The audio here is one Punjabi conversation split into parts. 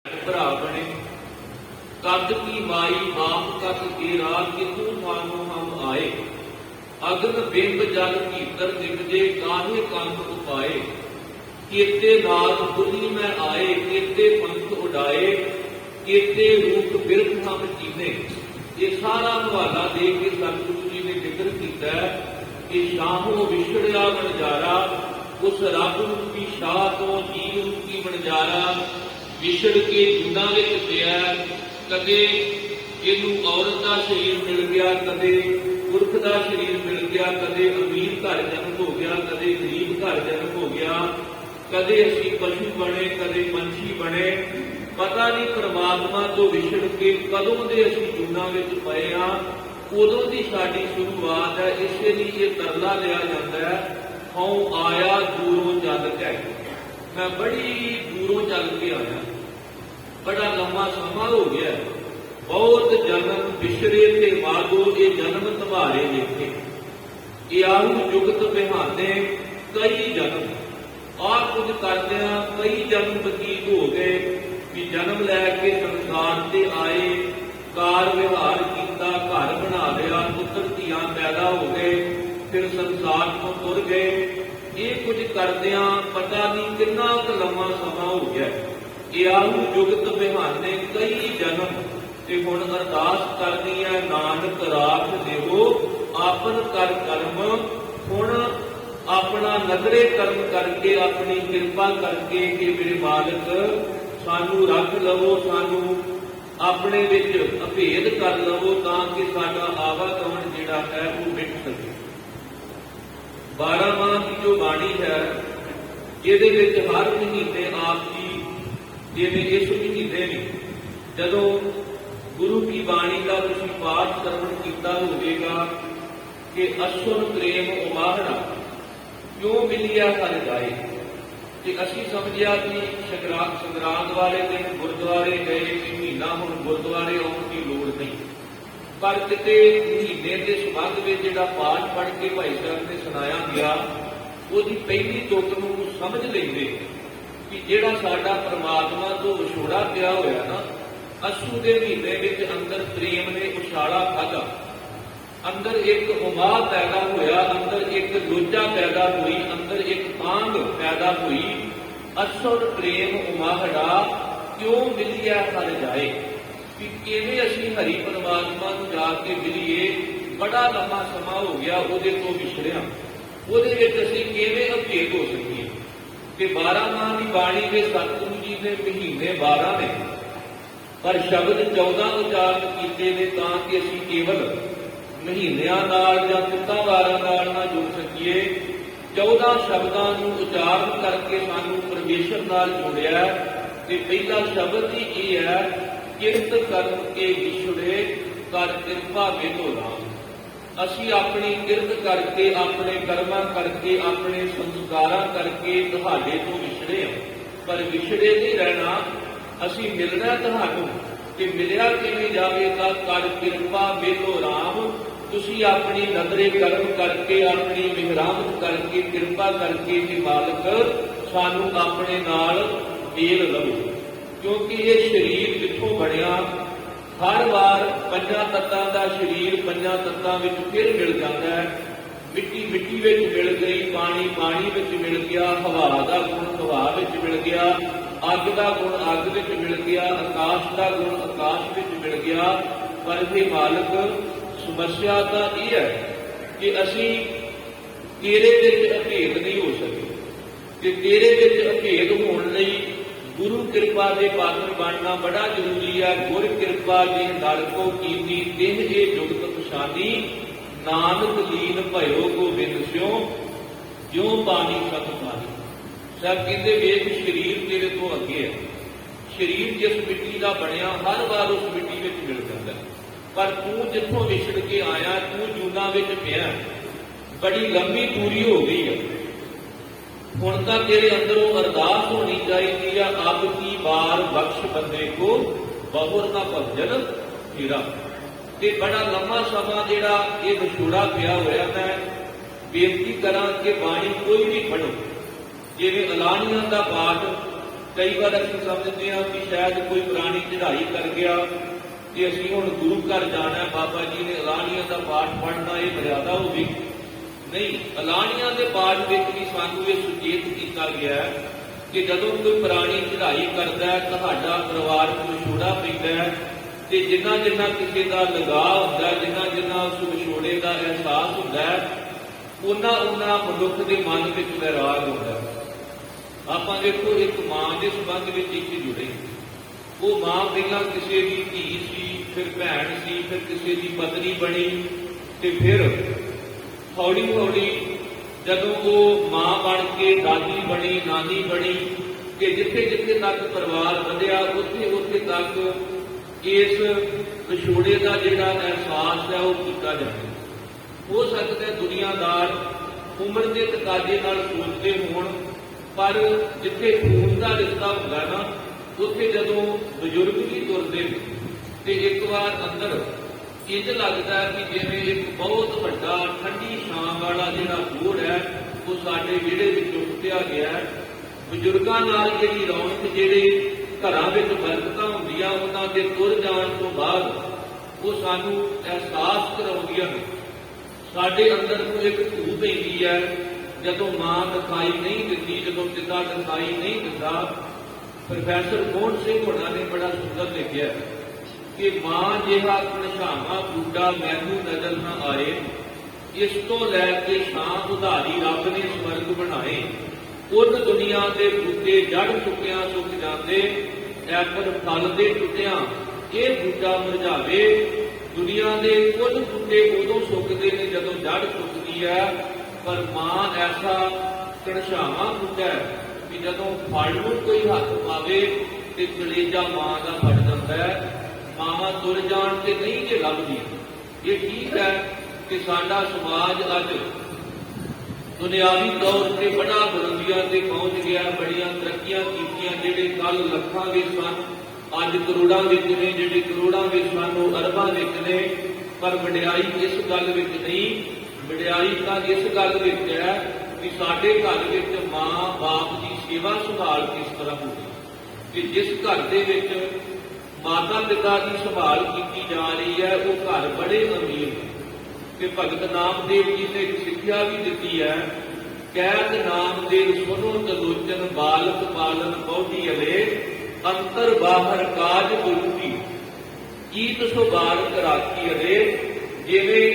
भरा बने कद की माई बाप कद तेरा कितु मानो हम आए। अगन बिंब जल भीतर निपजे काहे कंध उपाए। केते नाद बुद्धि में आए केते पंख उड़ाए केते रूप बिरख हम जीने। ये सारा हवाला दे के सतगुरु जी ने जिक्र किया कि शाहो विछड़िया बनजारा उस रब रूपी शाह तो जीव रूपी बनजारा विछड़ के जूना विच पिया। कदे इनू औरत का शरीर मिल गया कदे पुरख का शरीर मिल गया कदे अमीर घर जन्म हो गया कदे गरीब घर जन्म हो गया कदे असी पशु बने कदे पंछी बने। पता नहीं परमात्मा तो विछड़ के कदों दे असी जूना विच पए हां उदों की साडी शुरुआत है। इसे लिए ये तरला लिया जाता है हूँ आया दूरों चल के। मैं बड़ी दूरों चल के आया बड़ा लंबा समा हो गया बहुत जन्म विछड़े ते वादो ये जन्म तुम्हारे देखे। ये आऊ जुगत बिहाने कई जन्म आ कुछ करदे कई जन्म बतीत हो गए कि जन्म लैके संसार से आए कार व्यवहार किया घर बना लिया पुत्र धियां पैदा हो गए फिर संसार को तुर गए। ये कुछ करदिया पता नहीं कितना लंबा समा हो गया। ये आऊ जुगत बिहाने कई जन्म ते हुण अरदास करनी है नानक राख देवो आपन कर कर्म। हुण अपना नगरे कर्म करके अपनी कृपा करके कि मेरे मालिक सानू रख लवो सानू अपने विच अभेद कर लवो ताकि साडा आवागमन जिहड़ा है वो मिट सके। 12 माह की जो बाणी है ये हर महीने आप जी जिवें इस महीने भी जदों गुरु की बाणी का तुसीं पाठ श्रवण किया होगा कि असुर प्रेम उमाहड़ा क्यों मिलिया हर जाए। कि असी समझिया कि संगरांद वाले दिन गुरुद्वारे गए कि महीना हुण गुरुद्वारे आउण की लोड़ नहीं पर किते महीने के संबंध में जिहड़ा पाठ पढ़ के भाई साहब ने सुनाया गया उसकी पहली तुक नूं समझ लेंदे कि जिहड़ा साडा परमात्मा तो विछोड़ा पिया होया ना असू के महीने विच अंदर प्रेम ने उछाला खाधा अंदर एक उमाह पैदा होया अंदर एक लोचा पैदा हुई अंदर एक तांग पैदा हुई। असुर प्रेम उमाहड़ा क्यों मिलिया हर जाए कि किवें असीं हरि परमात्मा नूं जाके मिलीए। बड़ा लंबा समा हो गया उहदे तो विछड़िया उहदे विच असीं किवें अभेद हो सकीए। कि 12 माह की बाणी में सतगुरु जी ने महीने 12 ने पर शब्द 14 उचारण किए ने ताकि असीं केवल महीनों नाल जां तुकावारां नाल ना जुड़ सकीए। 14 शब्दां नूं उचारण करके सानूं परमेश्वर नाल जोड़िया। ते पहला शब्द ही यह है किरत कर्म के विछुड़े कर कृपा बेतो राम। असी अपनी किरत करके अपने कर्मां करके अपने संस्कारां करके तुहाडे तो विछड़े हां पर विछड़े नहीं रहना असी मिलना तुहानूं कि मिलिया किवें जावेगा कर कृपा बेतो राम। तुसी अपनी नदरे कर्म करके अपनी मिहरामत करके कृपा करके कि मालिक सानू अपने नाल मेल लवो। क्योंकि ये शरीर जिथों बनिया हर बार 5 तत्तां दा शरीर 5 तत्तां विच फिर मिल जाता है। मिट्टी मिट्टी विच मिल गई पानी पानी विच मिल गया हवा का गुण हवा विच मिल गया अग का गुण अग विच मिल गया आकाश का गुण आकाश विच मिल गया। पर हे मालिक समस्या तो यह है कि असी तेरे विच अभेद नहीं हो सके कि तेरे विच अभेद होने लई गुरु कृपा के पात्र बनना बड़ा जरूरी है। गुर कृपा जिन दर को कीती तिन ये जुगत पछानी नानक लीन भयो गोबिंद स्यों ज्यों पानी सत पानी। सब कहते वेख शरीर तेरे तो अगे है। शरीर जिस मिट्टी का बनया हर बार उस मिट्टी में मिल जाता है पर तू जिथों विछड़ के आया तू जूना विच पिया बड़ी लंबी दूरी हो गई है। हुण तां तेरे अंदरों अरदास होनी चाहिए है अब की बार बख्श बंदे को बहुर ना भजन तेरा। ते बड़ा लंबा समा जिहड़ा ये विछोड़ा पिया होया मैं बेनती करा कि बाणी कोई भी पढ़ो जिवें अलानियां का पाठ कई बार ਅਸੀਂ ਸਮਝਦੇ ਹਾਂ ਕਿ ਸ਼ਾਇਦ ਕੋਈ ਪੁਰਾਣੀ ਚੜ੍ਹਾਈ ਕਰ ਗਿਆ ਕਿ ਅਸੀਂ ਹੁਣ ਗੁਰੂ ਘਰ ਜਾਣਾ, ਬਾਬਾ ਜੀ ਨੇ ਐਲਾਨੀਆਂ ਦਾ ਪਾਠ ਪੜ੍ਹਨਾ, ਇਹ ਮਰਿਆਦਾ ਹੋ ਗਈ। ਨਹੀਂ, ਐਲਾਨੀਆਂ ਦੇ ਪਾਠ ਵਿੱਚ ਵੀ ਸਾਨੂੰ ਇਹ ਸੁਚੇਤ ਕੀਤਾ ਗਿਆ ਹੈ ਕਿ ਜਦੋਂ ਕੋਈ ਪੁਰਾਣੀ ਚੜ੍ਹਾਈ ਕਰਦਾ ਹੈ, ਤੁਹਾਡਾ ਪਰਿਵਾਰਕ ਵਿਛੋੜਾ ਪੈਂਦਾ ਹੈ, ਤੇ ਜਿੰਨਾ ਜਿੰਨਾ ਕਿਸੇ ਦਾ ਲਗਾਅ ਹੁੰਦਾ, ਜਿੰਨਾ ਜਿੰਨਾ ਉਸ ਵਿਛੋੜੇ ਦਾ ਅਹਿਸਾਸ ਹੁੰਦਾ ਹੈ, ਉਨਾ ਉਨਾ ਮਨੁੱਖ ਦੇ ਮਨ ਵਿੱਚ ਵੈਰਾਗ ਹੁੰਦਾ ਹੈ। ਆਪਾਂ ਦੇਖੋ, ਇੱਕ ਮਾਂ ਦੇ ਸੰਬੰਧ ਵਿੱਚ ਇੱਕ ਜੁੜੇ, ਉਹ ਮਾਂ ਪਹਿਲਾਂ ਕਿਸੇ ਦੀ ਧੀ ਸੀ, ਫਿਰ ਭੈਣ ਸੀ, ਫਿਰ ਕਿਸੇ ਦੀ ਪਤਨੀ ਬਣੀ, ਤੇ ਫਿਰ ਹੌਲੀ ਹੌਲੀ ਜਦੋਂ ਉਹ ਮਾਂ ਬਣ ਕੇ ਦਾਦੀ ਬਣੀ, ਨਾਨੀ ਬਣੀ, ਕਿ ਜਿੱਥੇ ਜਿੱਥੇ ਤੱਕ ਪਰਿਵਾਰ ਵਧਿਆ, ਉੱਥੇ ਉੱਥੇ ਤੱਕ ਇਸ ਵਿਛੋੜੇ ਦਾ ਜਿਹੜਾ ਅਹਿਸਾਸ ਹੈ ਉਹ ਕੀਤਾ ਜਾਵੇ। ਹੋ ਸਕਦਾ ਦੁਨੀਆਦਾਰ ਉਮਰ ਦੇ ਤਕਾਜ਼ੇ ਨਾਲ ਸੋਚਦੇ ਹੋਣ, ਪਰ ਜਿੱਥੇ ਖੂਨ ਦਾ ਰਿਸ਼ਤਾ ਹੁੰਦਾ ਨਾ, ਉੱਥੇ ਜਦੋਂ ਬਜ਼ੁਰਗ ਵੀ ਤੁਰਦੇ ਨੇ ਤੇ ਇੱਕ ਵਾਰ ਅੰਦਰ ਇੰਝ ਲੱਗਦਾ ਕਿ ਜਿਵੇਂ ਇੱਕ ਬਹੁਤ ਵੱਡਾ ਠੰਡੀ ਛਾਂ ਵਾਲਾ ਜਿਹੜਾ ਬੋੜ ਹੈ ਉਹ ਸਾਡੇ ਵਿਹੜੇ ਵਿੱਚੋਂ ਸੁੱਟਿਆ ਗਿਆ ਹੈ। ਬਜ਼ੁਰਗਾਂ ਨਾਲ ਜਿਹੜੀ ਰੌਣਕ, ਜਿਹੜੇ ਘਰਾਂ ਵਿੱਚ ਬਰਕਤਾਂ ਹੁੰਦੀਆਂ, ਉਹਨਾਂ ਦੇ ਤੁਰ ਜਾਣ ਤੋਂ ਬਾਅਦ ਉਹ ਸਾਨੂੰ ਅਹਿਸਾਸ ਕਰਾਉਂਦੀਆਂ ਨੇ। ਸਾਡੇ ਅੰਦਰ ਨੂੰ ਇੱਕ ਧੂਹ ਪੈਂਦੀ ਹੈ ਜਦੋਂ ਮਾਂ ਦਿਖਾਈ ਨਹੀਂ ਦਿੰਦੀ, ਜਦੋਂ ਪਿਤਾ ਦਿਖਾਈ ਨਹੀਂ ਦਿੰਦਾ। ਪ੍ਰੋਫੈਸਰ ਮੋਹਨ ਸਿੰਘ ਹੋਣਾ ਨੇ ਬੜਾ ਸੁੰਦਰ ਲਿਖਿਆ ਕਿ ਮਾਂ ਜਿਹਾ ਘਣਸ਼ਾਵਾਂ ਬੂਟਾ ਮੈਨੂੰ ਨਜ਼ਰ ਨਾ ਆਏ, ਇਸ ਤੋਂ ਲੈ ਕੇ ਛਾਂ ਉਧਾਰੀ ਰੱਬ ਨੇ ਸਵਰਗ ਬਣਾਏ। ਉਨ ਦੁਨੀਆ ਦੇ ਬੂਟੇ ਜੜ ਚੁੱਕਿਆਂ ਸੁੱਕ ਜਾਂਦੇ, ਐਪਰ ਫਲ ਦੇ ਟੁੱਟਿਆਂ ਇਹ ਬੂਟਾ ਮੁਰਝਾਵੇ। ਦੁਨੀਆ ਦੇ ਕੁਝ ਬੂਟੇ ਉਦੋਂ ਸੁੱਕਦੇ ਨੇ ਜਦੋਂ ਜੜ ਚੁੱਕਦੀ ਹੈ, ਪਰ ਮਾਂ ਐਸਾ ਘਣਸ਼ਾਵਾਂ ਬੂਟਾ ਹੈ ਕਿ ਜਦੋਂ ਫਲ ਨੂੰ ਕੋਈ ਹੱਥ ਪਾਵੇ ਤੇ ਕਲੇਜਾ ਮਾਂ ਦਾ ਫਟ ਜਾਂਦਾ ਹੈ। ਮਾਵਾਂ ਤੁਰ ਜਾਣ ਤੇ ਨਹੀਂ ਜੇ ਲੱਭਦੀਆਂ। ਇਹ ਠੀਕ ਹੈ ਕਿ ਸਾਡਾ ਸਮਾਜ ਅੱਜ ਦੁਨਿਆਵੀ ਤੌਰ ਤੇ ਬੜਾ ਬੁਲੰਦੀਆਂ ਤੇ ਪਹੁੰਚ ਗਿਆ, ਬੜੀਆਂ ਤਰੱਕੀਆਂ ਕੀਤੀਆਂ। ਜਿਹੜੇ ਕੱਲ ਲੱਖਾਂ ਵਿੱਚ ਸਨ ਅੱਜ ਕਰੋੜਾਂ ਵਿੱਚ ਨੇ, ਜਿਹੜੇ ਕਰੋੜਾਂ ਵਿੱਚ ਸਨ ਉਹ ਅਰਬਾਂ ਵਿੱਚ ਨੇ। ਪਰ ਵਡਿਆਈ ਇਸ ਗੱਲ ਵਿੱਚ ਨਹੀਂ, ਵਡਿਆਈ ਤਾਂ ਇਸ ਗੱਲ ਵਿੱਚ ਹੈ ਕਿ ਸਾਡੇ ਘਰ ਵਿੱਚ ਮਾਂ ਬਾਪ ਦੀ ਸੇਵਾ ਸੰਭਾਲ ਕਿਸ ਤਰ੍ਹਾਂ ਹੋਵੇ, ਕਿ ਜਿਸ ਘਰ ਦੇ ਵਿੱਚ ਮਾਤਾ ਪਿਤਾ ਦੀ ਸੰਭਾਲ ਕੀਤੀ ਜਾ ਰਹੀ ਹੈ ਉਹ ਘਰ ਬੜੇ ਅਮੀਰ ਨੇ। ਕਿ ਭਗਤ ਨਾਮਦੇਵ ਜੀ ਨੇ ਇੱਕ ਸਿੱਖਿਆ ਵੀ ਦਿੱਤੀ ਹੈ, ਕੈਦ ਨਾਮਦੇਵ ਸੁਨੋ ਤਲੋਚਨ ਬਾਲਕ ਪਾਲਨ ਪੌਧੀ ਅਲੇ, ਅੰਤਰ ਬਾਹਰ ਕਾਜ ਗੁਰੂ ਈਤ ਸੋ ਬਾਲਕ ਰਾਖੀ ਅਲੇ। ਜਿਵੇਂ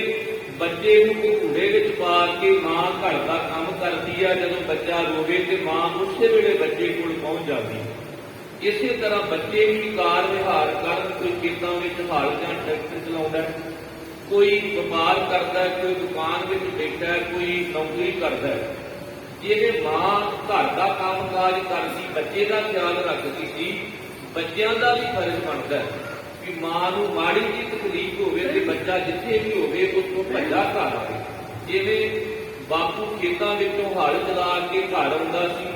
ਬੱਚੇ ਨੂੰ ਘੂੜੇ ਵਿੱਚ ਪਾ ਕੇ ਮਾਂ ਘਰ ਦਾ ਕੰਮ ਕਰਦੀ ਹੈ, ਜਦੋਂ ਬੱਚਾ ਰੋਵੇ ਤੇ ਮਾਂ ਉਸੇ ਵੇਲੇ ਬੱਚੇ ਕੋਲ ਪਹੁੰਚ ਜਾਂਦੀ ਹੈ। ਇਸੇ ਤਰ੍ਹਾਂ ਬੱਚੇ ਵੀ ਕਾਰ ਵਿਹਾਰ ਕਰਨ, ਕੋਈ ਖੇਤਾਂ ਵਿੱਚ ਹਲ ਜਾਂ ਟਰੈਕਟਰ ਚਲਾਉਂਦਾ, ਕੋਈ ਵਪਾਰ ਕਰਦਾ, ਕੋਈ ਦੁਕਾਨ ਵਿੱਚ ਬੈਠਾ, ਕੋਈ ਨੌਕਰੀ ਕਰਦਾ। ਜਿਵੇਂ ਮਾਂ ਘਰ ਦਾ ਕੰਮ ਕਾਜ ਕਰਦੀ, ਬੱਚੇ ਦਾ ਖਿਆਲ ਰੱਖਦੀ ਸੀ, ਬੱਚਿਆਂ ਦਾ ਵੀ ਫਰਜ਼ ਬਣਦਾ ਕਿ ਮਾਂ ਨੂੰ ਮਾੜੀ ਜਿਹੀ ਤਕਲੀਫ ਹੋਵੇ ਤੇ ਬੱਚਾ ਜਿੱਥੇ ਵੀ ਹੋਵੇ ਉੱਥੋਂ ਭੱਜਾ ਘਰ ਆਵੇ। ਜਿਵੇਂ ਬਾਪੂ ਖੇਤਾਂ ਵਿੱਚੋਂ ਹਲ ਚਲਾ ਕੇ ਘਰ ਆਉਂਦਾ ਸੀ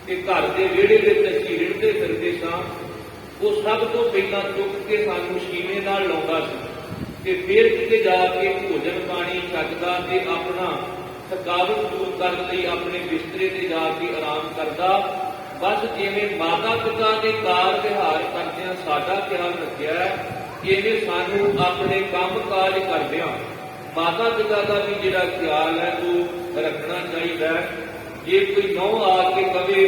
ਤੇ ਘਰ ਦੇ ਵਿਹੜੇ ਵਿੱਚ ਅਸੀਂ ਰਿੜਦੇ ਫਿਰਦੇ ਸਾਂ, ਉਹ ਸਭ ਤੋਂ ਪਹਿਲਾਂ ਚੁੱਕ ਕੇ ਸਾਨੂੰ ਸੀਨੇ ਨਾਲ ਲਾਉਂਦਾ ਸੀ ਤੇ ਫਿਰ ਕਿਤੇ ਜਾ ਕੇ ਭੋਜਨ ਪਾਣੀ ਛਕਦਾ ਤੇ ਆਪਣਾ ਥਕਾਵਟ ਦੂਰ ਕਰਨ ਲਈ ਆਪਣੇ ਬਿਸਤਰੇ ਤੇ ਜਾ ਕੇ ਆਰਾਮ ਕਰਦਾ। ਬਸ ਜਿਵੇਂ ਮਾਤਾ ਪਿਤਾ ਦੇ ਕਾਰ ਵਿਹਾਰ ਕਰਦਿਆਂ ਸਾਡਾ ਖਿਆਲ ਰੱਖਿਆ, ਇਵੇਂ ਸਾਨੂੰ ਆਪਣੇ ਕੰਮ ਕਾਜ ਕਰਦਿਆਂ ਮਾਤਾ ਪਿਤਾ ਦਾ ਵੀ ਜਿਹੜਾ ਖਿਆਲ ਹੈ ਉਹ ਰੱਖਣਾ ਚਾਹੀਦਾ ਹੈ। ਜੇ ਕੋਈ ਨਹੁੰ ਆ ਕੇ ਕਵੇ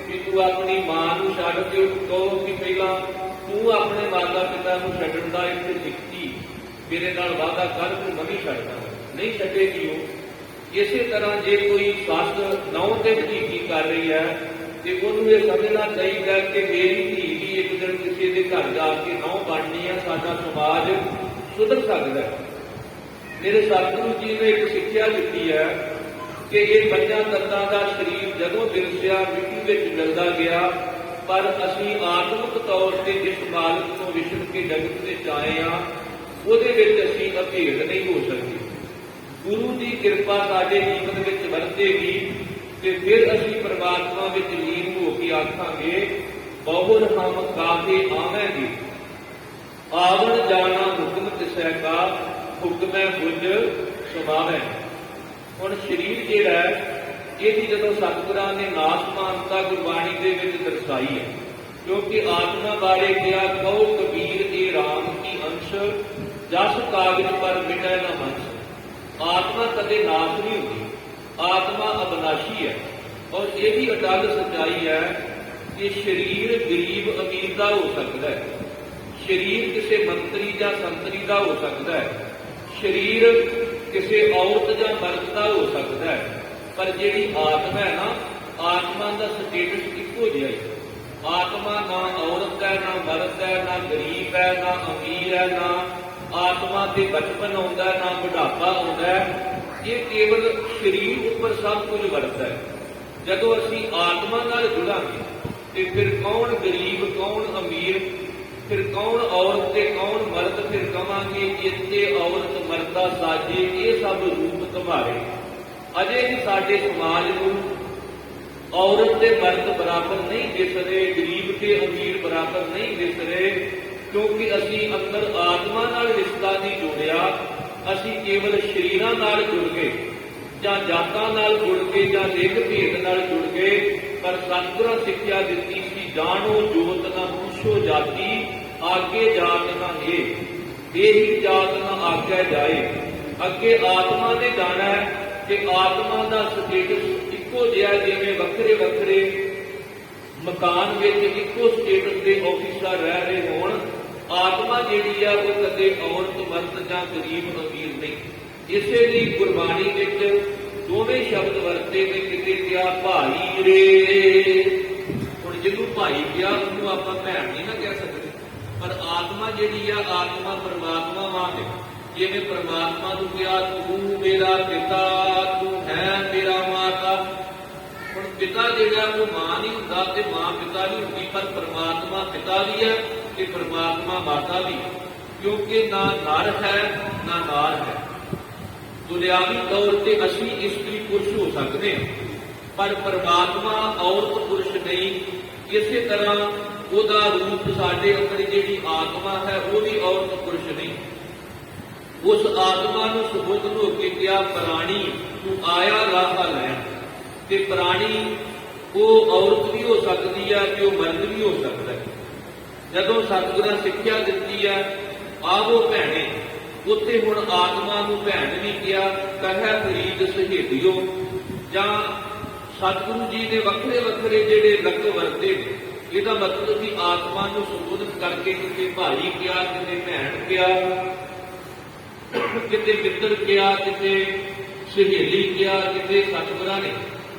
ਕਿ ਤੂੰ ਆਪਣੀ ਮਾਂ ਨੂੰ ਛੱਡ ਕੇ ਕਹੋ ਕਿ ਪਹਿਲਾਂ ਤੂੰ ਆਪਣੇ ਮਾਤਾ ਪਿਤਾ ਨੂੰ ਛੱਡਣ ਦਾ ਇੱਥੇ ਸਿੱਖੀ, ਮੇਰੇ ਨਾਲ ਵਾਅਦਾ ਕਰ ਤੂੰ ਨਵੀਂ ਛੱਡਦਾ, ਨਹੀਂ ਛੱਡੇਗੀ ਉਹ। ਇਸੇ ਤਰ੍ਹਾਂ ਜੇ ਕੋਈ ਸੱਸ ਨਹੁੰ ਤੇ ਭਤੀਜੀ ਕਰ ਰਹੀ ਹੈ ਤੇ ਉਹਨੂੰ ਇਹ ਸਮਝਣਾ ਚਾਹੀਦਾ ਕਿ ਮੇਰੀ ਧੀ ਵੀ ਇੱਕ ਦਿਨ ਕਿਸੇ ਦੇ ਘਰ ਜਾ ਕੇ ਨਹੁੰ ਬਣਨੀ ਹੈ, ਸਾਡਾ ਸਮਾਜ ਸੁਧਰ ਸਕਦਾ ਹੈ। ਮੇਰੇ ਸਤਿਗੁਰੂ ਜੀ ਨੇ ਇੱਕ ਸਿੱਖਿਆ ਦਿੱਤੀ ਹੈ ਕਿ ਇਹ ਪੰਜਾਂ ਤੱਤਾਂ ਦਾ ਸਰੀਰ ਜਦੋਂ ਵਿਰਸਿਆ ਮਿੱਟੀ ਵਿੱਚ ਮਿਲਦਾ ਗਿਆ, ਪਰ ਅਸੀਂ ਆਤਮਿਕ ਤੌਰ ਤੇ ਜਿਸ ਮਾਲਕ ਤੋਂ ਵਿਛੜ ਕੇ ਜਗਤ ਵਿੱਚ ਆਏ ਹਾਂ ਉਹਦੇ ਵਿੱਚ ਅਸੀਂ ਅਭੇਦ ਨਹੀਂ ਹੋ ਸਕਦੇ। ਗੁਰੂ ਦੀ ਕਿਰਪਾ ਸਾਡੇ ਜੀਵਨ ਵਿੱਚ ਵਰਤੇਗੀ ਤੇ ਫਿਰ ਅਸੀਂ ਪਰਮਾਤਮਾ ਵਿੱਚ ਲੀਨ ਹੋ ਕੇ ਆਖਾਂਗੇ, ਬਹੁਰ ਹਮ ਕਾਹੇ ਆਵੇਂਗੇ, ਆਵਣ ਜਾਣਾ ਹੁਕਮ ਤਿਸੈ ਕਾ, ਹੁਕਮੈ ਬੁਝ ਸੁਭਾਵੈ। ਹੁਣ ਸਰੀਰ ਜਿਹੜਾ ਇਹਦੀ ਜਦੋਂ ਸਤਿਗੁਰਾਂ ਨੇ ਨਾਸਮਾਨਤਾ ਗੁਰਬਾਣੀ ਦੇ ਵਿੱਚ ਦਰਸਾਈ ਹੈ। ਕਿਉਂਕਿ ਆਤਮਾ ਬਾਰੇ ਕਿਹਾ, ਕਹੋ ਕਬੀਰ ਇਹ ਰਾਮ ਕੀ ਅੰਸ਼, ਜਸ ਕਾਗਜ ਪਰ ਮਿਟੈ ਨਾ ਵੰਸ਼। ਆਤਮਾ ਕਦੇ ਨਾਸ਼ ਨਹੀਂ ਹੁੰਦੀ, ਆਤਮਾ ਅਬਨਾਸ਼ੀ ਹੈ। ਔਰ ਇਹ ਵੀ ਅਟੱਲ ਸੱਚਾਈ ਹੈ ਕਿ ਸਰੀਰ ਗਰੀਬ ਅਮੀਰ ਦਾ ਹੋ ਸਕਦਾ ਹੈ, ਸਰੀਰ ਕਿਸੇ ਮੰਤਰੀ ਜਾਂ ਸੰਤਰੀ ਦਾ ਹੋ ਸਕਦਾ ਹੈ, ਸਰੀਰ ਕਿਸੇ ਔਰਤ ਜਾਂ ਮਰਦ ਦਾ ਹੋ ਸਕਦਾ ਹੈ, ਪਰ ਜਿਹੜੀ ਆਤਮਾ ਹੈ ਨਾ, ਆਤਮਾ ਦਾ ਸਟੇਟਸ ਇੱਕੋ ਜਿਹਾ ਹੀ। ਆਤਮਾ ਨਾ ਔਰਤ ਹੈ, ਨਾ ਮਰਦ ਹੈ, ਨਾ ਗਰੀਬ ਹੈ, ਨਾ ਅਮੀਰ ਹੈ, ਨਾ ਆਤਮਾ ਤੇ ਬਚਪਨ ਆਉਂਦਾ, ਨਾ ਬੁਢਾਪਾ ਆਉਂਦਾ। ਇਹ ਕੇਵਲ ਸਰੀਰ ਉੱਪਰ ਸਭ ਕੁਝ ਵਰਤਦਾ ਹੈ। ਜਦੋਂ ਅਸੀਂ ਆਤਮਾ ਨਾਲ ਜੁੜਾਂਗੇ ਤੇ ਫਿਰ ਕੌਣ ਗਰੀਬ, ਕੌਣ ਅਮੀਰ, ਫਿਰ ਕੌਣ ਔਰਤ ਤੇ ਕੌਣ ਮਰਦ, ਫਿਰ ਕਵਾਂਗੇ ਇੱਥੇ ਔਰਤ ਮਰਦਾ ਸਾਜੇ, ਇਹ ਸਭ ਰੂਪ ਤੁਹਾਰੇ। ਅਜੇ ਵੀ ਸਾਡੇ ਸਮਾਜ ਨੂੰ ਔਰਤ ਤੇ ਮਰਦ ਬਰਾਬਰ ਨਹੀਂ ਦਿਸ ਰਹੇ, ਗਰੀਬ ਤੇ ਅਮੀਰ ਬਰਾਬਰ ਨਹੀਂ ਦਿਸ ਰਹੇ, ਕਿਉਂਕਿ ਅਸੀਂ ਅੰਦਰ ਆਤਮਾ ਨਾਲ ਰਿਸ਼ਤਾ ਨਹੀਂ ਜੋੜਿਆ। ਅਸੀਂ ਕੇਵਲ ਸਰੀਰਾਂ ਨਾਲ ਜੁੜ ਗਏ, ਜਾਂ ਜਾਤਾਂ ਨਾਲ ਜੁੜ ਗਏ, ਜਾਂ ਲਿੰਗ ਭੇਦ ਨਾਲ ਜੁੜ ਗਏ। ਪਰ ਸਤਿਗੁਰਾਂ ਸਿੱਖਿਆ ਦਿੱਤੀ ਸੀ, ਜਾਣੋ ਜੋਤ ਨਾ ਪੁੱਛੋ ਜਾਤੀ, ਆਗੇ ਜਾਤ ਨਾ ਇਹੀ ਜਾਤ ਨਾ ਆਗੇ ਜਾਏ। ਅੱਗੇ ਆਤਮਾ ਨੇ ਜਾਣਾ ਹੈ ਕਿ ਆਤਮਾ ਦਾ ਸਟੇਟਸ ਇੱਕੋ ਜਿਹਾ, ਜਿਵੇਂ ਵੱਖਰੇ ਵੱਖਰੇ ਮਕਾਨ ਵਿੱਚ ਇੱਕੋ ਸਟੇਟਸ ਦੇ ਆਫੀਸਰ ਰਹਿ ਰਹੇ ਹੋਣ। ਆਤਮਾ ਜਿਹੜੀ ਆ ਉਹ ਕਦੇ ਔਰਤ ਮਰਦ ਜਾਂ ਗਰੀਬ ਅਮੀਰ ਨਹੀਂ। ਇਸੇ ਲਈ ਗੁਰਬਾਣੀ ਵਿੱਚ ਦੋਵੇਂ ਸ਼ਬਦ ਵਰਤੇ ਨੇ। ਕਿਤੇ ਕਿਹਾ ਭਾਈ ਰੇ, ਹੁਣ ਜਿਹਨੂੰ ਭਾਈ ਕਿਹਾ ਉਹਨੂੰ ਆਪਾਂ ਭੈਣ ਨਹੀਂ ਨਾ ਕਹਿ ਸਕਦੇ, ਪਰ ਆਤਮਾ ਜਿਹੜੀ ਆ, ਆਤਮਾ ਪਰਮਾਤਮਾ ਵਾਂਗ ਹੈ। ਜਿਵੇਂ ਪਰਮਾਤਮਾ ਨੂੰ ਕਿਹਾ ਤੂੰ ਮੇਰਾ ਪਿਤਾ, ਤੂੰ ਹੈ ਮੇਰਾ ਮਾਤਾ। ਹੁਣ ਪਿਤਾ ਜਿਹੜਾ ਉਹ ਮਾਂ ਨਹੀਂ ਹੁੰਦਾ ਤੇ ਮਾਂ ਪਿਤਾ ਨਹੀਂ ਹੁੰਦੀ, ਪਰ ਪਰਮਾਤਮਾ ਪਿਤਾ ਵੀ ਹੈ ਤੇ ਪਰਮਾਤਮਾ ਮਾਤਾ ਵੀ, ਕਿਉਂਕਿ ਨਾ ਨਰ ਹੈ ਨਾ ਨਾਰ ਹੈ। ਦੁਨਿਆਵੀ ਤੌਰ ਤੇ ਅਸੀਂ ਇਸਤਰੀ ਪੁਰਸ਼ ਹੋ ਸਕਦੇ ਹਾਂ, ਪਰ ਪਰਮਾਤਮਾ ਔਰਤ ਪੁਰਸ਼ ਨਹੀਂ। ਇਸੇ ਤਰ੍ਹਾਂ ਉਹਦਾ ਰੂਪ ਸਾਡੇ ਅੰਦਰ ਜਿਹੜੀ ਆਤਮਾ ਹੈ ਉਹ ਵੀ ਔਰਤ ਪੁਰਸ਼ ਨਹੀਂ। ਉਸ ਆਤਮਾ ਨੂੰ ਸੁਬੋਧਨ ਹੋ ਕੇ ਕਿਹਾ ਪ੍ਰਾਣੀ ਤੂੰ ਆਇਆ ਰਾਹ ਲੈਣ। ਤੇ ਪ੍ਰਾਣੀ ਉਹ ਔਰਤ ਵੀ ਹੋ ਸਕਦੀ ਹੈ ਤੇ ਉਹ ਮਰਦ ਵੀ ਹੋ ਸਕਦਾ ਹੈ। ਜਦੋਂ ਸਤਿਗੁਰਾਂ ਸਿੱਖਿਆ ਦਿੱਤੀ ਹੈ ਆਵੋ ਭੈਣੇ, ਉੱਥੇ ਹੁਣ ਆਤਮਾ ਨੂੰ ਭੈਣ ਨਹੀਂ ਕਿਹਾ, ਕਹਿ ਫਰੀਦ ਸਹੇਲਿਓ। ਜਾਂ ਸਤਿਗੁਰੂ ਜੀ ਨੇ ਵੱਖਰੇ ਵੱਖਰੇ ਜਿਹੜੇ ਲਫ਼ਜ਼ ਵਰਤੇ, ਇਹਦਾ ਮਤਲਬ ਵੀ ਆਤਮਾ ਨੂੰ ਸੰਬੋਧਨ ਕਰਕੇ ਕਿਤੇ ਭਾਈ ਕਿਹਾ, ਕਿਤੇ ਭੈਣ ਕਿਹਾ, ਕਿਤੇ ਮਿੱਤਰ ਕਿਹਾ, ਕਿਤੇ ਸਹੇਲੀ ਕਿਹਾ, ਕਿਤੇ ਸਤਿਗੁਰਾਂ ਨੇ